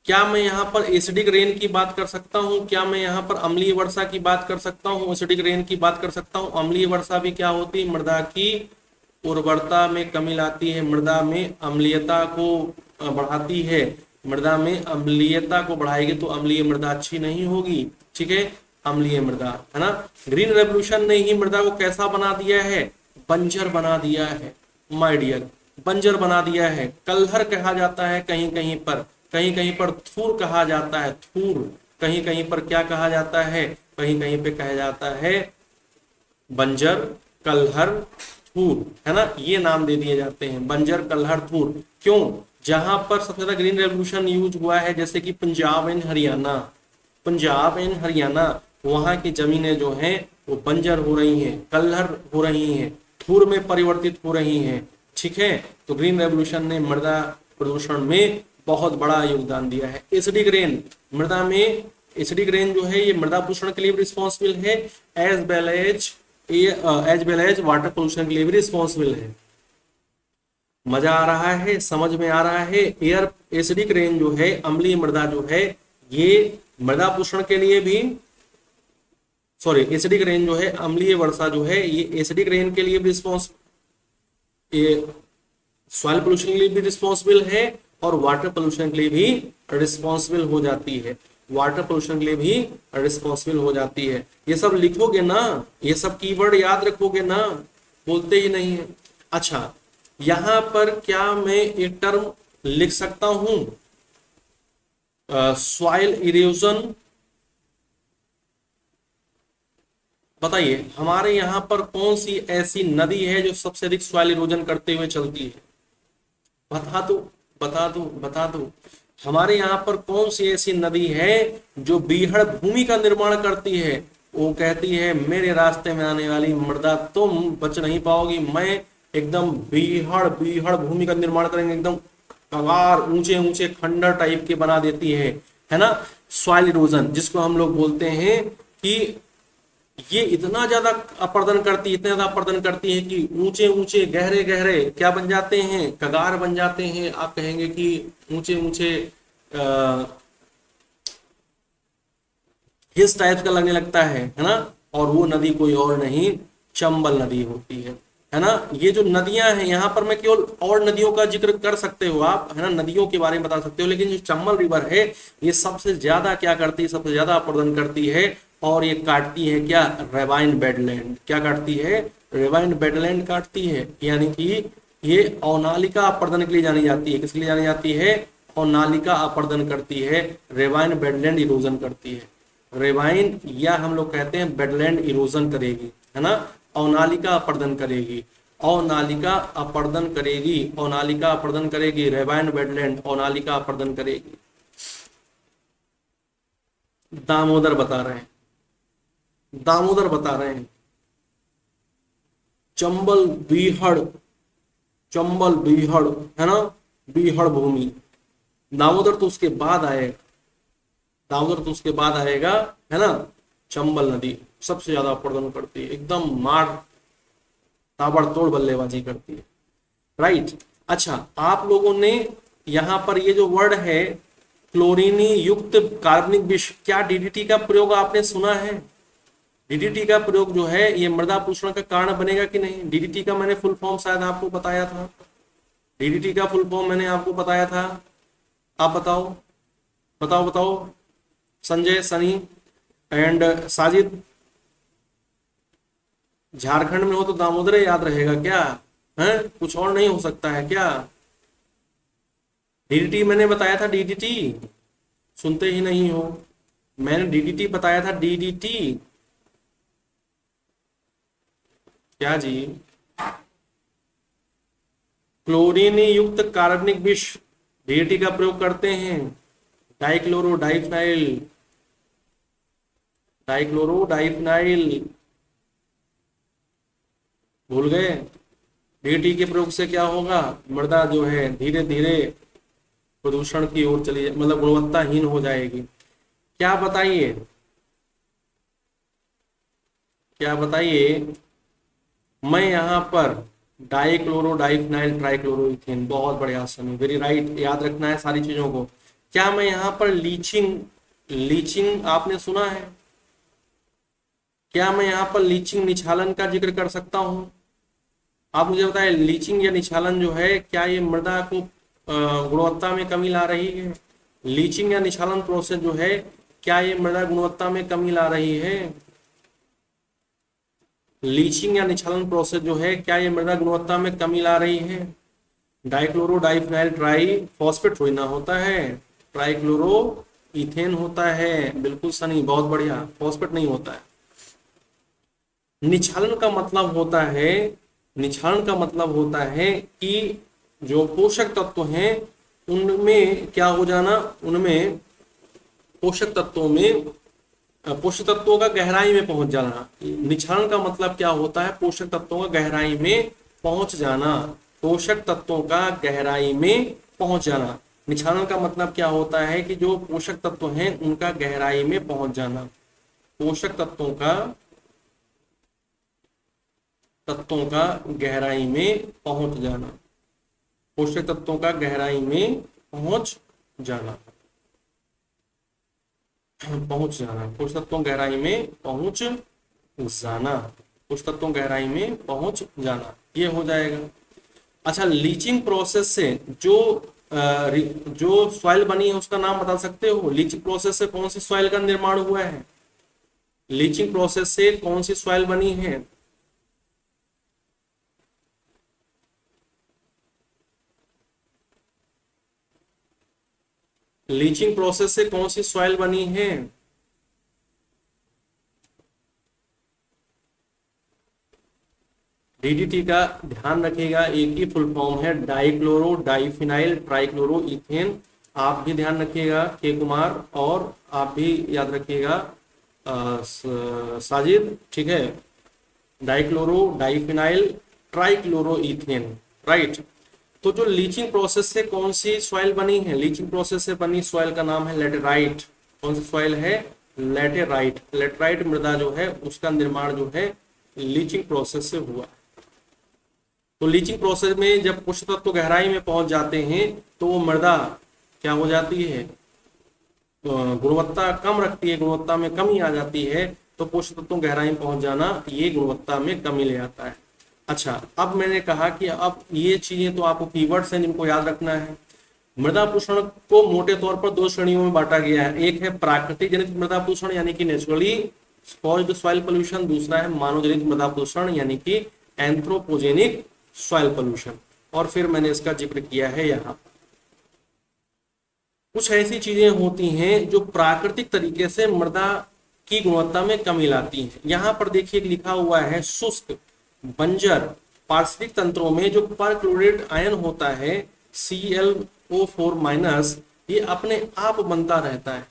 क्या मैं यहाँ पर एसिडिक रेन की बात कर सकता हूँ? क्या मैं यहाँ पर अम्लीय वर्षा की बात कर सकता हूँ? एसिडिक रेन की बात कर सकता हूँ? अम्लीय वर्षा भी क्या होती है? मृदा की उर्वरता में कमी लाती है, मृदा में अम्लीयता को बढ़ाती है। मृदा में अम्लीयता को बढ़ाएगी तो अम्लीय मृदा अच्छी नहीं होगी। ठीक है, अम्लीय मृदा, है ना। ग्रीन रेवोल्यूशन ने ही मृदा को कैसा बना दिया है? बंजर बना दिया है माय डियर, बंजर बना दिया है। कलहर कहा जाता है कहीं कहीं पर, कहीं कहीं पर थूर कहा जाता है, थूर। कहीं कहीं पर क्या कहा जाता है? कहीं कहीं पे कहा जाता है बंजर, कलहर, थूर, है ना। ये नाम दे दिए जाते हैं, बंजर, कलहर, थूर। क्यों? जहां पर सबसे ज्यादा ग्रीन रेवोल्यूशन यूज हुआ है, जैसे कि पंजाब एंड हरियाणा, पंजाब एंड हरियाणा, वहां की जमीनें जो हैं वो बंजर हो रही हैं, कलहर हो रही हैं, थूर में परिवर्तित हो रही हैं। ठीक है, तो ग्रीन रेवोल्यूशन ने मृदा प्रदूषण में बहुत बड़ा योगदान दिया है। एसिडिक रेन, मृदा में एसिडिक रेन जो है ये मृदा प्रदूषण के लिए भी रिस्पॉन्सिबल है, as well as water pollution के लिए भी रिस्पॉन्सिबल है। मजा आ रहा है? समझ में आ रहा है? एयर एसिडिक रेन जो है, अम्लीय मृदा जो है, ये मृदा प्रदूषण के लिए भी, सॉरी, एसिडिक रेन जो है, अम्लीय वर्षा जो है, ये एसिडिक रेन के लिए भी सॉइल पोल्यूशन के लिए भी रिस्पॉन्सिबल है, और वाटर पोल्यूशन के लिए भी रिस्पॉन्सिबल हो जाती है। वाटर पोल्यूशन के लिए भी रिस्पॉन्सिबल हो जाती है। ये सब लिखोगे ना, ये सब कीवर्ड याद रखोगे ना, बोलते ही नहीं है। अच्छा, यहां पर क्या मैं एक टर्म लिख सकता हूं? Soil erosion. बताइए हमारे यहाँ पर कौन सी ऐसी नदी है जो सबसे अधिक सॉइल इरोजन करते हुए चलती है? बता दो, बता दो, बता दो। हमारे यहाँ पर कौन सी ऐसी नदी है जो बीहड़ भूमि का निर्माण करती है? वो कहती है मेरे रास्ते में आने वाली मृदा तुम बच नहीं पाओगी, मैं एकदम बीहड़ बीहड़ भूमि का निर्माण करेंगे, एकदम कगार ऊंचे ऊंचे खंडर टाइप के बना देती है ना। सॉइल इरोजन, जिसको हम लोग बोलते हैं कि ये इतना ज्यादा अपर्दन करती, इतना ज्यादा अपर्दन करती है कि ऊंचे ऊंचे गहरे गहरे क्या बन जाते हैं? कगार बन जाते हैं। आप कहेंगे कि ऊंचे ऊंचे हिल्स टाइप का लगने लगता है ना। और वो नदी कोई और नहीं, चंबल नदी होती है ना। ये जो नदियां हैं, यहाँ पर मैं केवल और नदियों का जिक्र कर सकते हो आप, है ना, नदियों के बारे में बता सकते हो, लेकिन जो चंबल रिवर है ये सबसे ज्यादा क्या करती है? सबसे ज्यादा अपर्दन करती है, और ये काटती है क्या? Ravine badland. क्या काटती है? रेवाइन बेडलैंड काटती है। यानी कि ये अवनालिका अपर्दन के लिए जानी जाती है। किसके लिए जानी जाती है? अवनालिका अपर्दन करती है, रेवाइन बेडलैंड इरोजन करती है। रेवाइन, या हम लोग कहते हैं बेडलैंड इरोजन करेगी, है ना। अवनालिका अपर्दन करेगी, अवनालिका अपर्दन करेगी, अवनालिका अपर्दन करेगी, रेवाइन बेडलैंड अवनालिका अपर्दन करेगी। दामोदर बता रहे हैं, दामोदर बता रहे हैं। चंबल बीहड़, चंबल बीहड़, है ना, बीहड़ भूमि। दामोदर तो उसके बाद आएगा, दामोदर तो उसके बाद आएगा, है ना। चंबल नदी सबसे ज्यादा अपर्दन करती है, एकदम मार ताबड़तोड़ बल्लेबाजी करती है, राइट। अच्छा, आप लोगों ने यहाँ पर ये जो वर्ड है क्लोरीनी युक्त कार्बनिक विष, क्या डीडीटी का प्रयोग आपने सुना है? डीडीटी का प्रयोग जो है ये मृदा प्रदूषण का कारण बनेगा कि नहीं? डीडीटी का मैंने फुल फॉर्म शायद आपको बताया था, डीडीटी का फुल फॉर्म मैंने आपको बताया था। आप बताओ, बताओ, बताओ, संजय, सनी, एंड साजिद, झारखंड में हो तो दामोदर याद रहेगा क्या है? कुछ और नहीं हो सकता है क्या? डीडीटी मैंने बताया था, डीडीटी सुनते ही नहीं हो। मैंने डीडीटी बताया था, डीडीटी। क्या जी? क्लोरीन युक्त कार्बनिक विष डीडीटी का प्रयोग करते हैं। डाइक्लोरो डाइफिनाइल, डाइक्लोरो डाइफिनाइल भूल गए? डीडीटी के प्रयोग से क्या होगा? मृदा जो है धीरे धीरे प्रदूषण की ओर चली, मतलब गुणवत्ताहीन हो जाएगी। क्या बताइए, क्या बताइए? मैं यहाँ पर डाइक्लोरो डाइफिनाइल ट्राइक्लोरोइथेन, बहुत बढ़िया सनी, वेरी राइट, याद रखना है सारी चीजों को। क्या मैं यहाँ पर लीचिंग, लीचिंग आपने सुना है? क्या मैं यहाँ पर लीचिंग निछालन का जिक्र कर सकता हूँ? आप मुझे बताएं, लीचिंग या निछालन जो है, क्या ये मृदा को गुणवत्ता में कमी ला रही है? लीचिंग या निछालन प्रोसेस जो है, क्या ये मृदा गुणवत्ता में कमी ला रही है? लीचिंग या निछालन प्रोसेस जो है, क्या ये मृदा गुणवत्ता में कमी ला रही है? डाइक्लोरो डाइफिनाइल ट्राई फॉस्फेट थोड़ी ना होता है, ट्राइक्लोरो इथेन होता है। बिल्कुल सनी, बहुत बढ़िया, फॉस्फेट नहीं होता है। निछालन का मतलब होता है, निछालन का मतलब होता है कि जो पोषक तत्व हैं उनमें क्या हो जाना, उनमें पोषक तत्वों में, पोषक तत्वों का गहराई में पहुंच जाना। निछालन का मतलब क्या होता है? पोषक तत्वों का गहराई में पहुंच जाना, पोषक तत्वों का गहराई में पहुंच जाना। निछालन का मतलब क्या होता है कि जो पोषक तत्व हैं उनका गहराई में पहुंच जाना, पोषक तत्वों का गहराई में पहुंच जाना, पोषक तत्वों का गहराई में पहुंच जाना, पहुंच जाना, पोषक तत्वों गहराई में पहुंच जाना, पोषक तत्वों गहराई में पहुंच जाना, ये हो जाएगा। अच्छा, लीचिंग प्रोसेस से जो सॉइल बनी है उसका नाम बता सकते हो? लीचिंग प्रोसेस से कौन सी सॉइल का निर्माण हुआ है? लीचिंग प्रोसेस से कौन सी सॉइल बनी है? लीचिंग प्रोसेस से कौन सी सॉइल बनी है? डीडीटी का ध्यान रखिएगा, एक ही फुल फॉर्म है, डाइक्लोरो डाइफिनाइल ट्राइक्लोरो इथेन। आप भी ध्यान रखिएगा के कुमार, और आप भी याद रखिएगा साजिद, ठीक है? Dichloro diphenyl trichloro ethane, right. तो जो लीचिंग प्रोसेस से कौन सी सॉइल बनी है? लीचिंग प्रोसेस से बनी सॉइल का नाम है लेटेराइट। कौन सी सॉइल है? लेटेराइट। लेटेराइट मृदा जो है उसका निर्माण जो है लीचिंग प्रोसेस से हुआ। तो लीचिंग प्रोसेस में जब पोषक तत्व गहराई में पहुंच जाते हैं तो वो मृदा क्या हो जाती है? गुणवत्ता कम रखती है, गुणवत्ता में कमी आ जाती है। तो पोषक तत्व गहराई में पहुंच जाना ये गुणवत्ता में कमी ले आता है। अच्छा, अब मैंने कहा कि अब ये चीजें तो आपको कीवर्ड्स हैं जिनको याद रखना है। मृदा प्रदूषण को मोटे तौर पर दो श्रेणियों में बांटा गया है। एक है प्राकृतिक जनित मृदा प्रदूषण यानी कि नेचुरली कॉज्ड सॉइल पोल्यूशन, दूसरा है मानव जनित मृदा प्रदूषण यानी कि एंथ्रोपोजेनिक सॉइल पोल्यूशन। और फिर मैंने इसका जिक्र किया है यहाँ। कुछ ऐसी चीजें होती हैं जो प्राकृतिक तरीके से मृदा की गुणवत्ता में कमी लाती हैं। यहाँ पर देखिए लिखा हुआ है शुष्क, बंजर, पार्श्विक तंत्रों में जो परक्लोरेट आयन होता है ClO4- ये अपने आप बनता रहता है।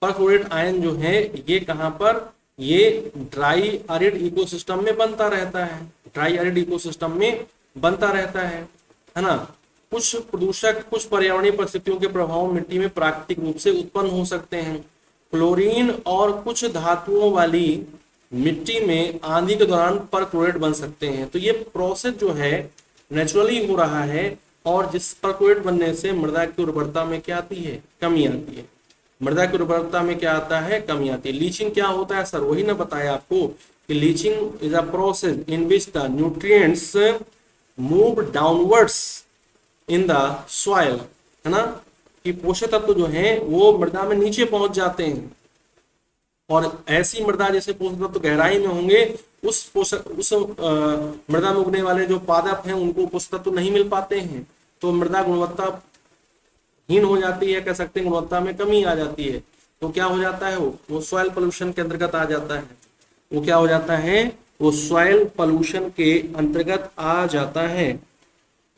परक्लोरेट आयन जो है ये कहाँ पर? ये ड्राई एरिड इकोसिस्टम में बनता रहता है, ड्राई एरिड इकोसिस्टम में बनता रहता है ना। कुछ प्रदूषक कुछ पर्यावरणीय परिस्थितियों के प्रभाव मिट्टी में प्राकृतिक रूप से उत्पन्न हो सकते हैं। क्लोरीन और कुछ धातुओं वाली मिट्टी में आंधी के दौरान परक्लोरेट बन सकते हैं। तो ये प्रोसेस जो है नेचुरली हो रहा है, और जिस परक्लोरेट बनने से मृदा की उर्वरता में क्या आती है? कमी आती है। मृदा की उर्वरता में क्या आता है? कमी आती है। लीचिंग क्या होता है सर? वही ना बताया आपको कि leaching is a process in which the nutrients move downwards in the soil, है ना, कि पोषक तत्व जो है वो मृदा में नीचे पहुंच जाते हैं। और ऐसी मृदा जैसे पोषक तत्व गहराई में होंगे, उस मृदा में उगने वाले जो पादप हैं उनको पोषक तत्व नहीं मिल पाते हैं, तो मृदा गुणवत्ता हीन हो जाती है, कह सकते हैं गुणवत्ता में कमी आ जाती है। तो क्या हो जाता है, वो सॉइल पोल्यूशन के अंतर्गत आ जाता है। वो क्या हो जाता है, वो सॉइल पोल्यूशन के अंतर्गत आ जाता है।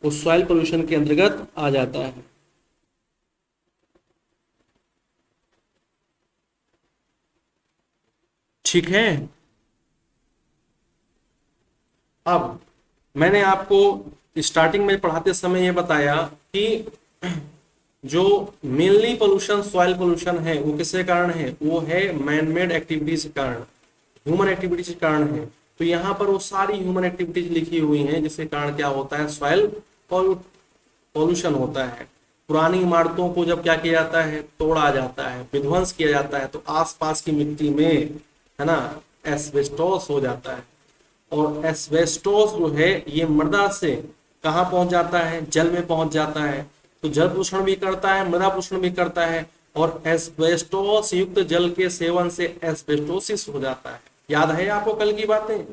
वो सॉइल पोल्यूशन के अंतर्गत आ जाता है। ठीक है। अब मैंने आपको स्टार्टिंग में पढ़ाते समय ये बताया कि जो मेनली पोल्यूशन सॉइल पोल्यूशन है वो किसके कारण है, वो है मैन मेड एक्टिविटीज के कारण, ह्यूमन एक्टिविटीज के कारण है। तो यहाँ पर वो सारी ह्यूमन एक्टिविटीज लिखी हुई हैं जिसके कारण क्या होता है, सॉइल पोल्यूशन होता है। पुरानी इमारतों को जब क्या किया जाता है, तोड़ा जाता है, विध्वंस किया जाता है, तो आसपास की मिट्टी में, है ना, एस्बेस्टोस हो जाता है। और एस्बेस्टोस जो है ये मृदा से कहाँ पहुंच जाता है, जल में पहुंच जाता है। तो जल प्रदूषण भी करता है, मृदा प्रदूषण भी करता है, और एस्बेस्टोस युक्त जल के सेवन से एस्बेस्टोसिस हो जाता है। याद है आपको कल की बातें।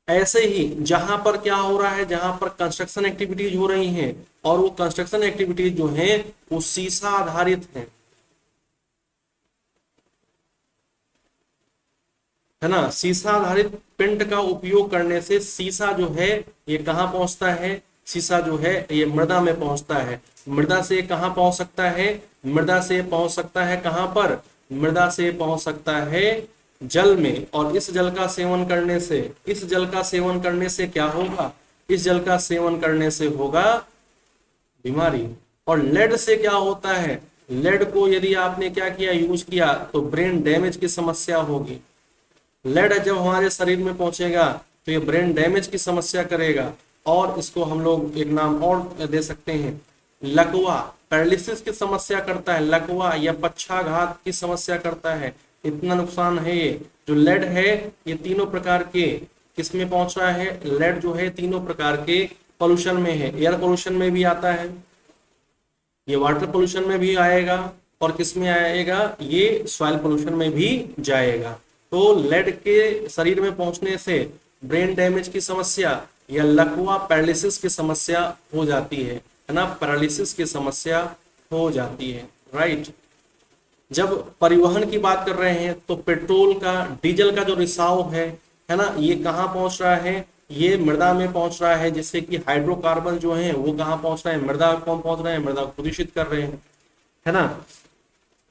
ऐसे ही जहां पर क्या हो रहा है, जहां पर कंस्ट्रक्शन एक्टिविटीज हो रही हैं, और वो कंस्ट्रक्शन एक्टिविटीज जो है वो सीसा आधारित है ना, सीसा आधारित पेंट का उपयोग करने से सीसा जो है ये कहाँ पहुंचता है, सीसा जो है ये मृदा में पहुंचता है। मृदा से कहाँ पहुंच सकता है, मृदा से पहुंच सकता है कहाँ पर, मृदा से पहुंच सकता है जल में। और इस जल का सेवन करने से, इस जल का सेवन करने से क्या होगा, इस जल का सेवन करने से होगा बीमारी। और लेड से क्या होता है, लेड को यदि आपने क्या किया, यूज किया, तो ब्रेन डैमेज की समस्या होगी। लेड जब हमारे शरीर में पहुंचेगा तो ये ब्रेन डैमेज की समस्या करेगा। और इसको हम लोग एक नाम और दे सकते हैं, लकवा, पैरालिसिस की समस्या करता है, लकवा या पक्षाघात की समस्या करता है। इतना नुकसान है ये। जो लेड है ये तीनों प्रकार के किसमें पहुंच रहा है, लेड जो है तीनों प्रकार के पोल्यूशन में है। एयर पोल्यूशन में भी आता है, ये वाटर पोल्यूशन में भी आएगा, और किस में आएगा, ये सॉइल पोल्यूशन में भी जाएगा। तो लेड के शरीर में पहुंचने से ब्रेन डैमेज की समस्या या लकवा पैरालिसिस की समस्या हो जाती है ना, पैरालिसिस की समस्या हो जाती है, राइट। जब परिवहन की बात कर रहे हैं तो पेट्रोल का, डीजल का जो रिसाव है ना, ये कहाँ पहुंच रहा है, ये मृदा में पहुंच रहा है, जिससे कि हाइड्रोकार्बन जो है वो कहाँ पहुंच रहे हैं, मृदा को पहुंच रहे हैं, मृदा को प्रदूषित कर रहे हैं, है ना।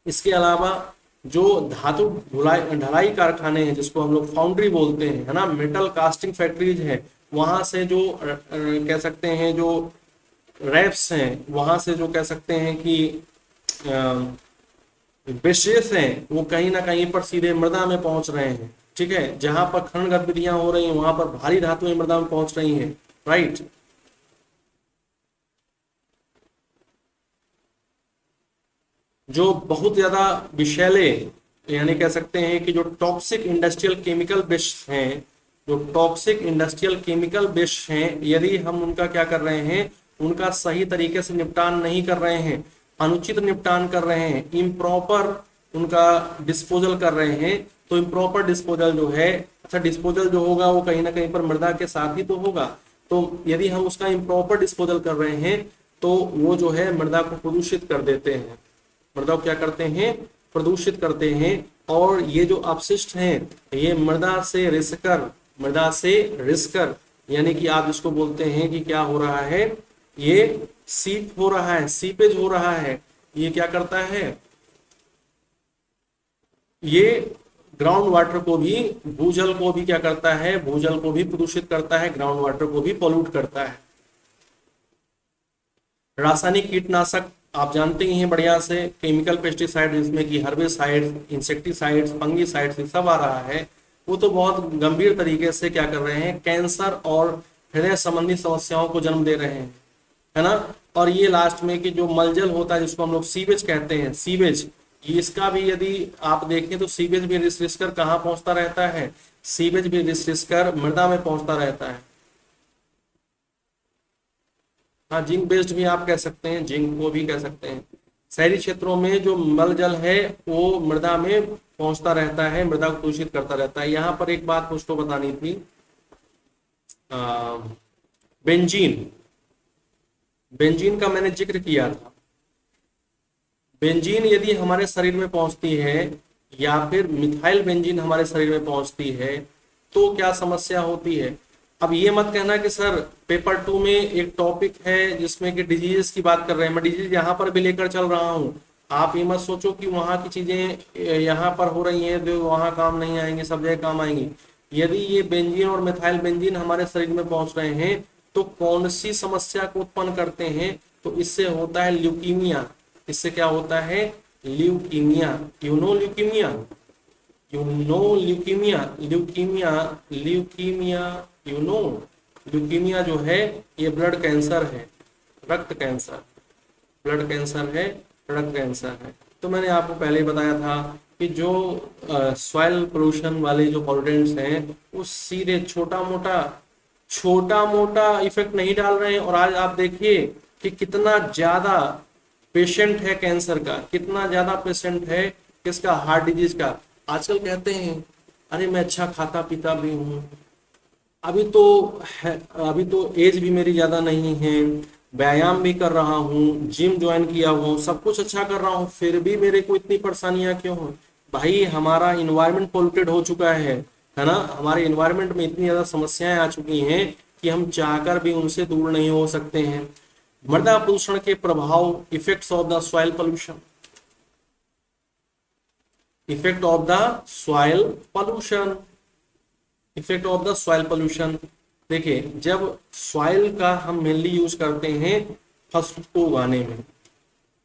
इसके अलावा जो धातु ढलाई कारखाने हैं, जिसको हम लोग फाउंड्री बोलते हैं, है ना, मेटल कास्टिंग फैक्ट्रीज है, वहां से जो कह सकते हैं जो रैप्स हैं, वहां से जो कह सकते हैं कि वेस्टेज हैं, वो कहीं ना कहीं पर सीधे मृदा में पहुंच रहे हैं। ठीक है, जहां पर खनन गतिविधियां हो रही हैं वहां पर भारी धातुएं मृदा में पहुंच रही हैं, राइट। जो बहुत ज्यादा विषैले, यानी कह सकते हैं कि जो टॉक्सिक इंडस्ट्रियल केमिकल वेस्ट हैं, जो टॉक्सिक इंडस्ट्रियल केमिकल वेस्ट हैं, यदि हम उनका क्या कर रहे हैं, उनका सही तरीके से निपटान नहीं कर रहे हैं, अनुचित निपटान कर रहे हैं, इम्प्रॉपर उनका डिस्पोजल कर रहे हैं, तो इम्प्रॉपर डिस्पोजल जो है, अच्छा डिस्पोजल जो होगा वो कहीं ना कहीं पर मृदा के साथ ही तो होगा। तो यदि हम उसका इम्प्रॉपर डिस्पोजल कर रहे हैं तो वो जो है मृदा को प्रदूषित कर देते हैं, मृदा को क्या करते हैं, प्रदूषित करते हैं। और ये जो अपशिष्ट हैं ये मृदा से रिसकर, यानी कि आप इसको बोलते हैं कि क्या हो रहा है, ये सीप हो रहा है, सीपेज हो रहा है। ये क्या करता है, ये ग्राउंड वाटर को भी, भूजल को भी क्या करता है, भूजल को भी प्रदूषित करता है, ग्राउंड वाटर को भी पॉल्यूट करता है। रासायनिक कीटनाशक आप जानते ही हैं बढ़िया से, केमिकल पेस्टिसाइड जिसमें कि हर्बिसाइड्स, इंसेक्टिसाइड्स, फंगिसाइड्स सब आ रहा है, वो तो बहुत गंभीर तरीके से क्या कर रहे हैं, कैंसर और हृदय संबंधी समस्याओं को जन्म दे रहे हैं, है ना। और ये लास्ट में कि जो मलजल होता है जिसको हम लोग सीवेज कहते हैं, सीवेज, इसका भी यदि आप देखें तो सीवेज भी रिस कर कहाँ पहुंचता रहता है, सीवेज भी रिस कर मृदा में पहुंचता रहता है। हाँ, जिंक बेस्ड भी आप कह सकते हैं, जिंक को भी कह सकते हैं। शहरी क्षेत्रों में जो मल जल है वो मृदा में पहुंचता रहता है, मृदा को दूषित करता रहता है। यहाँ पर एक बात मुझको बतानी थी, बेंजीन, बेंजीन का मैंने जिक्र किया था। बेंजीन यदि हमारे शरीर में पहुंचती है या फिर मिथाइल बेंजीन हमारे शरीर में पहुंचती है तो क्या समस्या होती है। अब ये मत कहना कि सर पेपर 2 में एक टॉपिक है जिसमें कि डिजीजेस की बात कर रहे हैं, मैं डिजीज यहाँ पर भी लेकर चल रहा हूँ। आप ये मत सोचो कि वहाँ की चीजें यहाँ पर हो रही हैं जो वहाँ काम नहीं आएंगी, सब जगह काम आएंगी। यदि ये बेंजीन और मिथाइल बेंजीन हमारे शरीर में पहुंच रहे हैं तो कौन सी समस्या को उत्पन्न करते हैं, तो इससे होता है ल्यूकीमिया। इससे क्या होता है, leukaemia. You know leukaemia, you know leukaemia, leukaemia, leukaemia, you know leukaemia जो है ये ब्लड कैंसर है, रक्त कैंसर, ब्लड कैंसर है, रक्त कैंसर है। तो मैंने आपको पहले ही बताया था कि जो सॉइल पोल्यूशन वाले जो पॉल्यूटेंट्स हैं वो सीधे छोटा मोटा इफेक्ट नहीं डाल रहे हैं। और आज आप देखिए कि कितना ज्यादा पेशेंट है कैंसर का, कितना ज्यादा पेशेंट है किसका, हार्ट डिजीज का। आजकल कहते हैं अरे मैं अच्छा खाता पीता भी हूँ, अभी तो है, अभी तो एज भी मेरी ज्यादा नहीं है, व्यायाम भी कर रहा हूँ, जिम ज्वाइन किया हुआ हूँ, सब कुछ अच्छा कर रहा हूँ, फिर भी मेरे को इतनी परेशानियां क्यों हो। भाई हमारा इन्वायरमेंट पोल्यूटेड हो चुका है ना। हमारे इन्वायरमेंट में इतनी ज्यादा समस्याएं आ चुकी हैं कि हम चाहकर भी उनसे दूर नहीं हो सकते हैं। मृदा प्रदूषण के प्रभाव, effects of the soil pollution, effect of the soil pollution, effect of the soil pollution. देखिए जब सॉइल का हम मेनली यूज करते हैं फसल को उगाने में,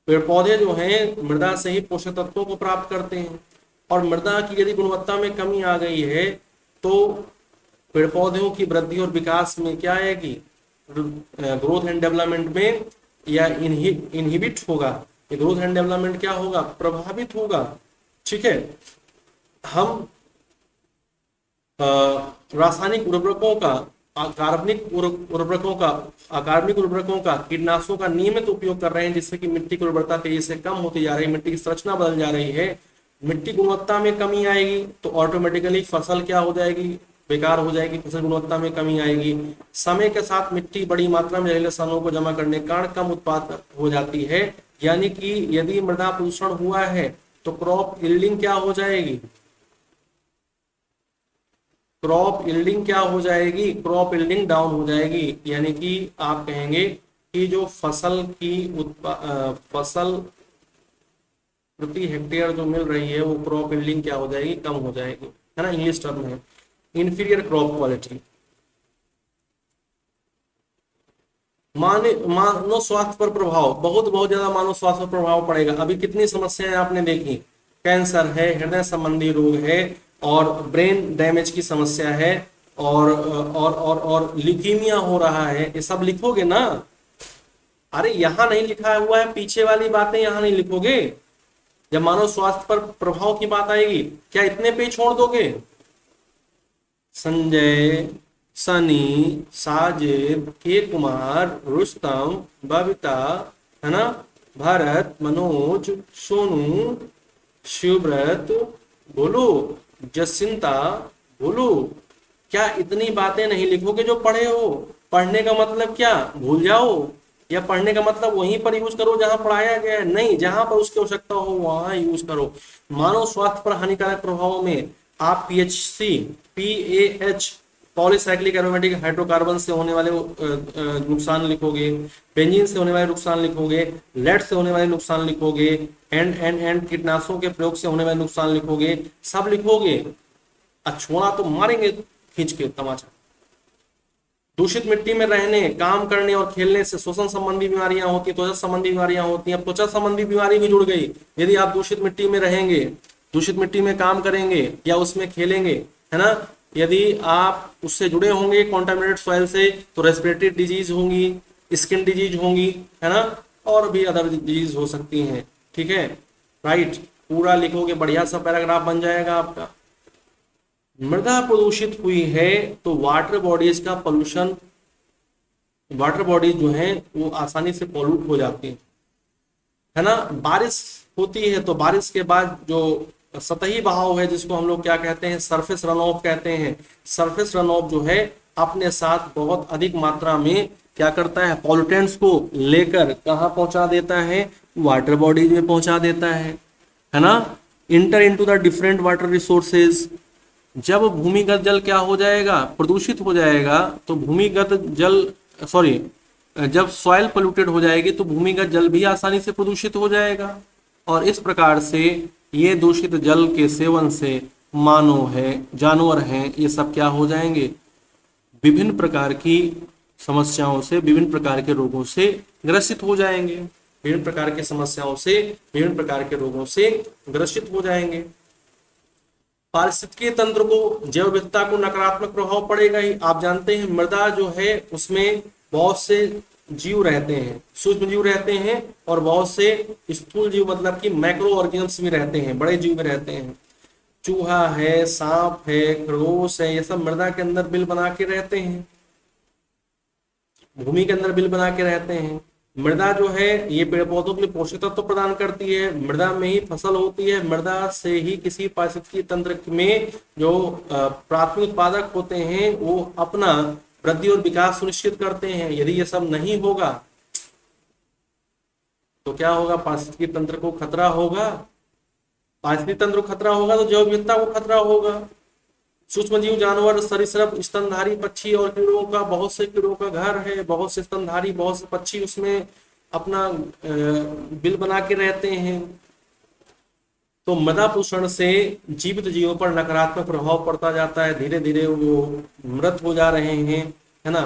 पेड़ पौधे जो हैं मृदा से ही पोषक तत्वों को प्राप्त करते हैं, और मृदा की यदि गुणवत्ता में कमी आ गई है तो पेड़ पौधों की वृद्धि और विकास में क्या आएगी, ग्रोथ एंड डेवलपमेंट में या इनहिबिट होगा। ये ग्रोथ एंड डेवलपमेंट क्या होगा, प्रभावित होगा। ठीक है, हम रासायनिक उर्वरकों का, अकार्बनिक उर्वरकों का, कीटनाशकों का नियमित उपयोग कर रहे हैं जिससे कि मिट्टी की उर्वरता तेजी से कम होती जा रही है, मिट्टी की संरचना बदल जा रही है, मिट्टी गुणवत्ता में कमी आएगी तो ऑटोमेटिकली फसल क्या हो जाएगी, बेकार हो जाएगी, फसल गुणवत्ता में कमी आएगी। समय के साथ मिट्टी बड़ी मात्रा में जहरीले रसायनों को जमा करने के कारण कम उत्पाद हो जाती है। यानी कि यदि मृदा प्रदूषण हुआ है तो क्रॉप यील्डिंग क्या हो जाएगी, क्रॉप यील्डिंग क्या हो जाएगी, क्रॉप यील्डिंग डाउन हो जाएगी। यानी कि आप कहेंगे कि जो फसल की फसल प्रति हेक्टेयर जो मिल रही है वो क्रॉप यील्डिंग क्या हो जाएगी, कम हो जाएगी, है ना। इंग्लिश टर्म है इंफीरियर क्रॉप क्वालिटी। मानव स्वास्थ्य पर प्रभाव, बहुत ज्यादा मानव स्वास्थ्य पर प्रभाव पड़ेगा। अभी कितनी समस्याएं आपने देखी, कैंसर है, हृदय संबंधी रोग है, और ब्रेन डैमेज की समस्या है, और ल्यूकीमिया हो रहा है। ये सब लिखोगे ना, अरे यहाँ नहीं लिखा हुआ है, पीछे वाली बातें यहाँ नहीं लिखोगे। जब मानव स्वास्थ्य पर प्रभाव की बात आएगी क्या इतने पे छोड़ दोगे, संजय, सनी, साजिद, के कुमार, रुस्तम, बबीता, है ना, भरत, मनोज, सोनू, शिवव्रत, बोलो, जसिंता, बोलो, क्या इतनी बातें नहीं लिखोगे जो पढ़े हो। पढ़ने का मतलब क्या, भूल जाओ, या पढ़ने का मतलब वहीं पर यूज करो जहां पढ़ाया गया है, नहीं, जहां पर उसकी आवश्यकता हो वहां यूज करो। मानव स्वास्थ्य पर हानिकारक प्रभावों में आप PAH पॉलीसाइक्लिक एरोमेटिक हाइड्रोकार्बन से होने वाले नुकसान लिखोगे, बेंजीन से होने वाले नुकसान लिखोगे, लेड से होने वाले नुकसान लिखोगे, एंड कीटनाशकों के प्रयोग से होने वाले नुकसान लिखोगे, सब लिखोगे। छोड़ा तो मारेंगे खींच के तमाचा। दूषित मिट्टी में रहने, काम करने और खेलने से श्वसन संबंधी बीमारियां होती है, त्वचा संबंधी बीमारियां होती हैं। अब त्वचा संबंधी बीमारी भी जुड़ गई यदि आप दूषित मिट्टी में रहेंगे, दूषित मिट्टी में काम करेंगे या उसमें खेलेंगे, है ना। यदि आप उससे जुड़े होंगे कॉन्टामिनेटेड सॉइल से तो रेस्पिरेटरी डिजीज होंगी, स्किन डिजीज होंगी, है ना, और भी अदर डिजीज हो सकती हैं। ठीक है, राइट, पूरा लिखोगे, बढ़िया सा पैराग्राफ बन जाएगा आपका। मृदा प्रदूषित हुई है तो वाटर बॉडीज का पोल्यूशन, वाटर बॉडीज जो है वो आसानी से पॉल्यूट हो जाती है ना। बारिश होती है तो बारिश के बाद जो सतही बहाव है जिसको हम लोग क्या कहते हैं, सरफेस रन ऑफ कहते हैं। सरफेस रन ऑफ जो है अपने साथ बहुत अधिक मात्रा में क्या करता है, पॉल्यूटेंट्स को लेकर कहाँ पहुंचा देता है, वाटर बॉडीज में पहुंचा देता है ना। Inter into the different water resources, जब भूमिगत जल क्या हो जाएगा, प्रदूषित हो जाएगा, तो भूमिगत जल सॉरी जब सॉइल पोल्यूटेड हो जाएगी तो भूमिगत जल भी आसानी से प्रदूषित हो जाएगा। और इस प्रकार से ये दूषित जल के सेवन से मानव है, जानवर हैं, ये सब क्या हो जाएंगे, विभिन्न प्रकार की समस्याओं से, विभिन्न प्रकार के रोगों से ग्रसित हो जाएंगे, विभिन्न प्रकार की समस्याओं से, विभिन्न प्रकार के रोगों से ग्रसित हो जाएंगे। पारिस्थितिकीय तंत्र को, जैव विविधता को नकारात्मक प्रभाव पड़ेगा ही। आप जानते हैं मृदा जो है उसमें बहुत से जीव रहते हैं, सूक्ष्म जीव रहते हैं, और बहुत से स्थूल जीव मतलब कि मैक्रो ऑर्गेनिज्म्स भी रहते हैं, बड़े जीव भी रहते हैं। चूहा है, सांप है, खरगोश है, ये सब मृदा के अंदर बिल बना के रहते हैं, भूमि के अंदर बिल बना के रहते हैं। मृदा जो है ये पेड़ पौधों के लिए पोषक तत्व तो प्रदान करती है, मृदा में ही फसल होती है, मृदा से ही किसी पारिस्थितिकीय तंत्र में जो प्राथमिक उत्पादक होते हैं वो अपना वृद्धि और विकास सुनिश्चित करते हैं। यदि ये सब नहीं होगा तो क्या होगा, पारिस्थितिकीय तंत्र को खतरा होगा, पारिस्थितिकीय तंत्र को खतरा होगा तो जैव विविधता को खतरा होगा। सूक्ष्म जीव, जानवर, सरीसृप, स्तनधारी पक्षी और कीड़ों का, बहुत से कीड़ों का घर है, बहुत से स्तनधारी, बहुत से पक्षी उसमें अपना बिल बना के रहते हैं। तो मृदा प्रदूषण से जीवित जीवों पर नकारात्मक प्रभाव पड़ता जाता है, धीरे धीरे वो मृत हो जा रहे हैं, है ना।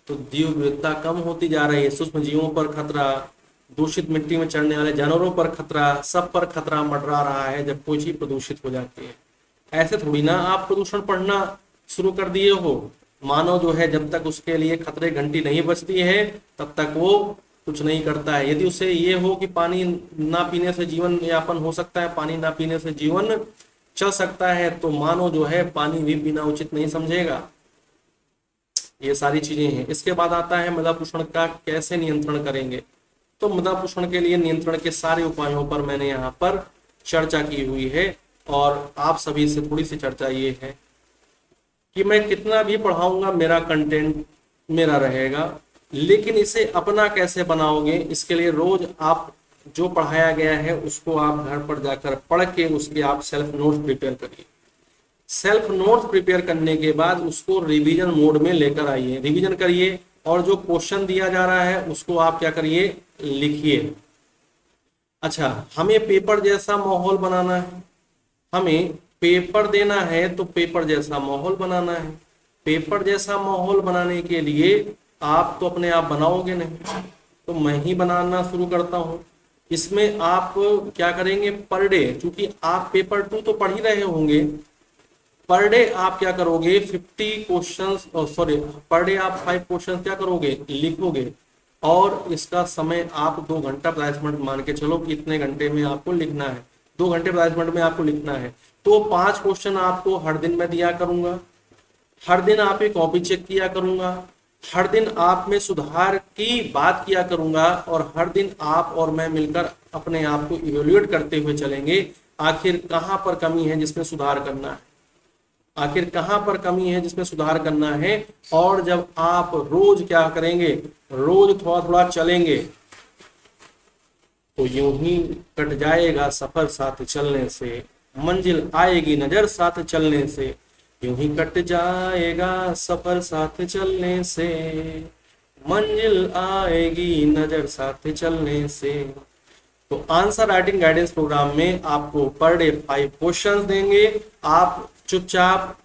तो जीव विविधता कम होती जा रही है, सूक्ष्म जीवों पर खतरा, दूषित मिट्टी में चढ़ने वाले जानवरों पर खतरा, सब पर खतरा मंडरा रहा है जब कोई चीज प्रदूषित हो जाती है। ऐसे थोड़ी ना आप प्रदूषण पढ़ना शुरू कर दिए हो। मानव जो है जब तक उसके लिए खतरे घंटी नहीं बजती है तब तक वो कुछ नहीं करता है। यदि उसे ये हो कि पानी ना पीने से जीवन यापन हो सकता है, पानी ना पीने से जीवन चल सकता है, तो मानव जो है पानी भी पीना उचित नहीं समझेगा। ये सारी चीजें हैं। इसके बाद आता है मृदा प्रदूषण का कैसे नियंत्रण करेंगे। तो मृदा प्रदूषण के लिए नियंत्रण के सारे उपायों पर मैंने यहाँ पर चर्चा की हुई है, और आप सभी से थोड़ी सी चर्चा ये है कि मैं कितना भी पढ़ाऊंगा मेरा कंटेंट मेरा रहेगा, लेकिन इसे अपना कैसे बनाओगे, इसके लिए रोज आप जो पढ़ाया गया है उसको आप घर पर जाकर पढ़ के उसके आप सेल्फ नोट्स प्रिपेयर करिए। सेल्फ नोट्स प्रिपेयर करने के बाद उसको रिवीजन मोड में लेकर आइए, रिवीजन करिए, और जो क्वेश्चन दिया जा रहा है उसको आप क्या करिए, लिखिए। अच्छा, हमें पेपर जैसा माहौल बनाना है, हमें पेपर देना है तो पेपर जैसा माहौल बनाना है। पेपर जैसा माहौल बनाने के लिए आप तो अपने आप बनाओगे नहीं, तो मैं ही बनाना शुरू करता हूँ। इसमें आप क्या करेंगे, पर डे, क्योंकि आप पेपर 2 तो पढ़ ही रहे होंगे, पर डे आप क्या करोगे 50 क्वेश्चंस, सॉरी पर डे आप 5 क्वेश्चंस क्या करोगे, लिखोगे, और इसका समय आप 2 घंटा प्लेसमेंट मान के चलो कि इतने घंटे में आपको लिखना है, 2 घंटे प्लेसमेंट में आपको लिखना है। तो 5 क्वेश्चन आपको हर दिन में दिया करूंगा, हर दिन आप एक कॉपी चेक किया करूंगा, हर दिन आप में सुधार की बात किया करूंगा, और हर दिन आप और मैं मिलकर अपने आप को इवेल्युएट करते हुए चलेंगे, आखिर कहाँ पर कमी है जिसमें सुधार करना है, आखिर कहाँ पर कमी है जिसमें सुधार करना है। और जब आप रोज क्या करेंगे, रोज थोड़ा थोड़ा चलेंगे, तो यूं ही कट जाएगा सफर साथ चलने से, मंजिल आएगी नजर साथ चलने से, यूं ही कट जाएगा सफर साथ चलने से, मंजिल आएगी नजर साथ चलने से। तो आंसर राइटिंग गाइडेंस प्रोग्राम में आपको पर डे 5 क्वेश्चंस देंगे। आप चुपचाप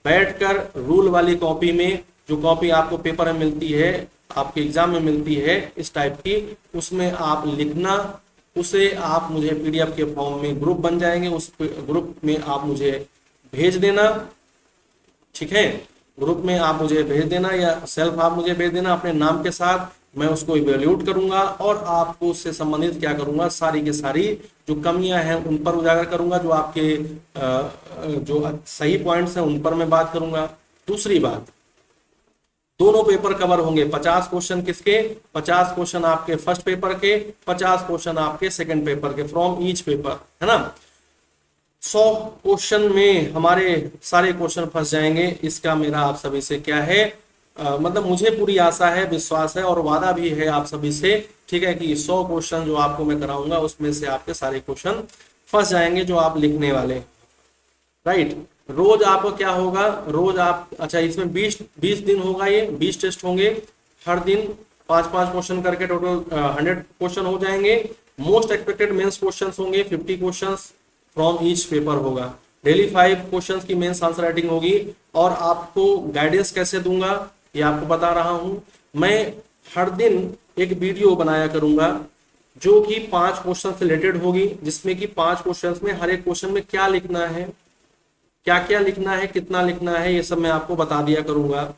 बैठकर रूल वाली कॉपी में, जो कॉपी आपको पेपर में मिलती है, आपके एग्जाम में मिलती है इस टाइप की, उसमें आप लिखना, उसे आप मुझे पीडीएफ के फॉर्म में ग्रुप बन जाएंगे, उस ग्रुप में आप मुझे भेज देना, ठीक है। ग्रुप में आप मुझे भेज देना या सेल्फ आप मुझे भेज देना अपने नाम के साथ, मैं उसको इवेल्यूट करूंगा और आपको उससे संबंधित क्या करूंगा, सारी की सारी जो कमियां हैं उन पर उजागर करूंगा, जो आपके जो सही पॉइंट्स हैं उन पर मैं बात करूंगा। दूसरी बात, दोनों पेपर कवर होंगे। 50 क्वेश्चन किसके, 50 क्वेश्चन आपके फर्स्ट पेपर के, 50 क्वेश्चन आपके सेकंड पेपर के, फ्रॉम ईच पेपर, है ना। 100 क्वेश्चन में हमारे सारे क्वेश्चन फंस जाएंगे, इसका मेरा आप सभी से क्या है, मतलब मुझे पूरी आशा है, विश्वास है और वादा भी है आप सभी से, ठीक है, कि 100 क्वेश्चन जो आपको मैं कराऊंगा उसमें से आपके सारे क्वेश्चन फंस जाएंगे जो आप लिखने वाले हैं। राइट, रोज आपको क्या होगा, रोज आप, अच्छा इसमें 20 दिन होगा, ये 20 टेस्ट होंगे, हर दिन 5-5 क्वेश्चन करके टोटल 100 क्वेश्चन हो जाएंगे। मोस्ट एक्सपेक्टेड मेंस क्वेश्चंस होंगे, 50 क्वेश्चंस फ्रॉम ईच पेपर होगा। डेली 5 क्वेश्चंस की मेंस आंसर राइटिंग होगी। और आपको गाइडेंस कैसे दूंगा ये आपको बता रहा हूं, मैं हर दिन एक वीडियो बनाया करूंगा जो कि 5 क्वेश्चन से रिलेटेड होगी, जिसमें कि 5 क्वेश्चन में हर एक क्वेश्चन में क्या लिखना है, क्या क्या लिखना है, कितना लिखना है, ये सब मैं आपको बता दिया करूंगा।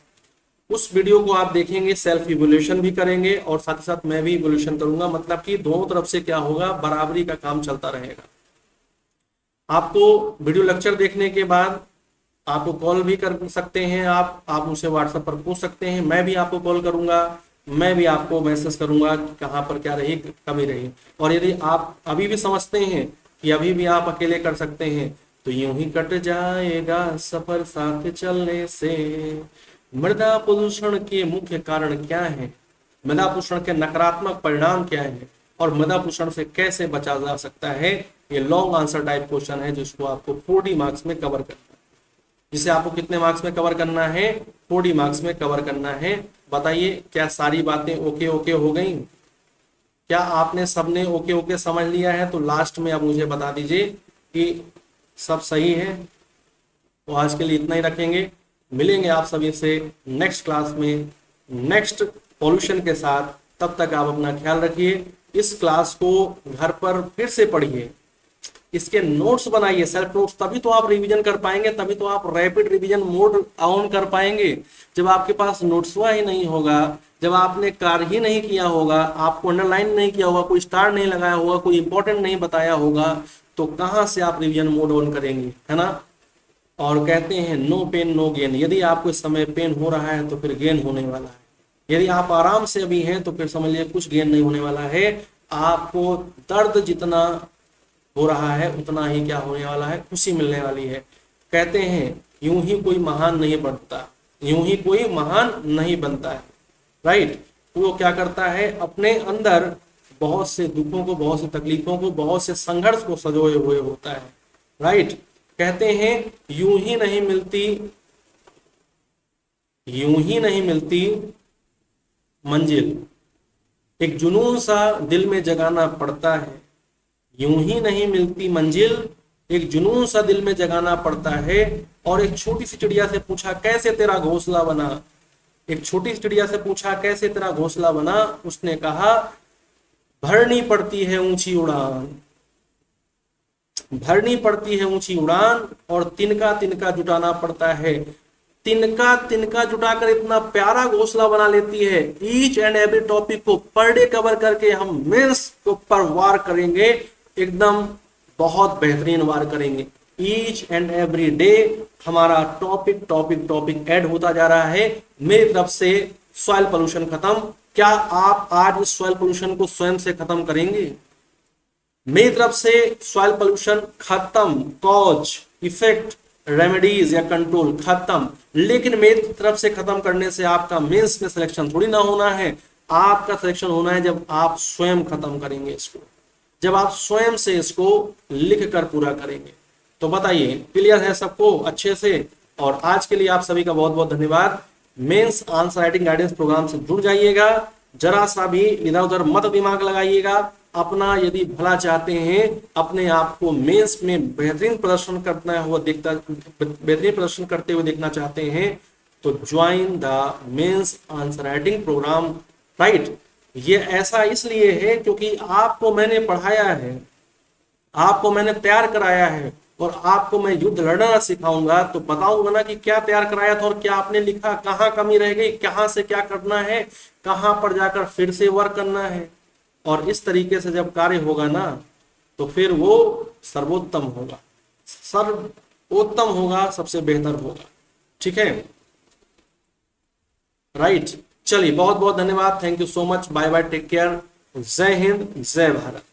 उस वीडियो को आप देखेंगे, सेल्फ इवोल्यूशन भी करेंगे और साथ ही साथ मैं भी इवोल्यूशन करूंगा, मतलब कि दोनों तरफ से क्या होगा, बराबरी का काम चलता रहेगा। आपको वीडियो लेक्चर देखने के बाद आपको कॉल भी कर सकते हैं, आप मुझसे व्हाट्सएप पर पूछ सकते हैं, मैं भी आपको कॉल करूंगा, मैं भी आपको मैसेज करूंगा कि कहाँ पर क्या रही, कमी रही। और यदि आप अभी भी समझते हैं कि अभी भी आप अकेले कर सकते हैं, तो यूं ही कट जाएगा सफर साथ चलने से। मृदा प्रदूषण के मुख्य कारण क्या है, मृदा प्रदूषण के नकारात्मक परिणाम क्या है और मृदा प्रदूषण से कैसे बचा जा सकता है, ये लॉन्ग आंसर टाइप क्वेश्चन है जिसको आपको 40 मार्क्स में कवर करना है। जिसे आपको कितने मार्क्स में कवर करना है, 40 मार्क्स में कवर करना है। बताइए क्या सारी बातें ओके ओके हो गई, क्या आपने सबने ओके ओके समझ लिया है? तो लास्ट में आप मुझे बता दीजिए कि सब सही है। तो आज के लिए इतना ही रखेंगे, मिलेंगे आप सभी से नेक्स्ट क्लास में नेक्स्ट पॉल्यूशन के साथ। तब तक आप अपना ख्याल रखिए। इस क्लास को घर पर फिर से पढ़िए, इसके नोट्स बनाइए, सेल्फ नोट्स, तभी तो आप रिवीजन कर पाएंगे, तभी तो आप रैपिड रिवीजन मोड ऑन कर पाएंगे। जब आपके पास नोट्स ही नहीं होगा, जब आपने कार्य ही नहीं किया होगा, आपको अंडरलाइन नहीं किया होगा, कोई स्टार नहीं लगाया होगा, कोई इंपॉर्टेंट नहीं बताया होगा, तो कहाँ से आप रिवीजन मोड ऑन करेंगे, है ना। और कहते हैं नो पेन नो गेन, यदि आपको इस समय पेन हो रहा है तो फिर गेन होने वाला है। यदि आप आराम से अभी हैं तो फिर समझ लीजिए कुछ गेन नहीं होने वाला है। आपको दर्द जितना हो रहा है उतना ही क्या होने वाला है, खुशी मिलने वाली है। कहते हैं यूं ही कोई महान नहीं बनता, यूं ही कोई महान नहीं बनता है। राइट, वो क्या करता है, अपने अंदर बहुत से दुखों को, बहुत से तकलीफों को, बहुत से संघर्ष को सजोए हुए होता है। राइट, कहते हैं यूं ही नहीं मिलती, यूं ही नहीं मिलती मंजिल, एक जुनून सा दिल में जगाना पड़ता है। यूं ही नहीं मिलती मंजिल, एक जुनून सा दिल में जगाना पड़ता है। और एक छोटी सी चिड़िया से पूछा कैसे तेरा घोंसला बना, एक छोटी सी चिड़िया से पूछा कैसे तेरा घोंसला बना, उसने कहा भरनी पड़ती है ऊंची उड़ान, भरनी पड़ती है ऊंची उड़ान और तिनका तिनका जुटाना पड़ता है। तिनका तिनका जुटाकर इतना प्यारा घोंसला बना लेती है। ईच एंड एवरी टॉपिक को पर डे कवर करके हम मेंस के ऊपर वार करेंगे, एकदम बहुत बेहतरीन वार करेंगे। ईच एंड एवरी डे हमारा टॉपिक टॉपिक टॉपिक ऐड होता जा रहा है। मेरी तरफ से सॉइल पोल्यूशन खत्म। क्या आप आज इस सॉइल पोल्यूशन को स्वयं से खत्म करेंगे? मेरी तरफ से सॉइल पोल्यूशन खत्म, कॉज इफेक्ट रेमेडीज या कंट्रोल खत्म। लेकिन मेरी तरफ से खत्म करने से आपका मेंस में सिलेक्शन थोड़ी ना होना है। आपका सिलेक्शन होना है जब आप स्वयं खत्म करेंगे इसको, जब आप स्वयं से इसको लिख कर पूरा करेंगे। तो बताइए क्लियर है सबको अच्छे से? और आज के लिए आप सभी का बहुत बहुत धन्यवाद। Mains answer writing guidance programme से जुड़ जाइएगा, जरा सा भी इधर उधर मत दिमाग लगाइएगा। अपना यदि भला चाहते हैं, अपने आप को मेंस में बेहतरीन प्रदर्शन करना हुआ बेहतरीन प्रदर्शन करते हुए देखना चाहते हैं, तो join the mains answer writing programme. Right, ये ऐसा इसलिए है क्योंकि आपको मैंने पढ़ाया है, आपको मैंने तैयार कराया है, और आपको मैं युद्ध लड़ना सिखाऊंगा तो बताऊंगा ना कि क्या तैयार कराया था और क्या आपने लिखा, कहाँ कमी रह गई, कहाँ से क्या करना है, कहाँ पर जाकर फिर से वर्क करना है। और इस तरीके से जब कार्य होगा ना तो फिर वो सर्वोत्तम होगा, सर्वोत्तम होगा, सबसे बेहतर होगा। ठीक है, राइट। चलिए बहुत बहुत धन्यवाद, thank you so much, bye bye, take care, जय हिंद, जय भारत।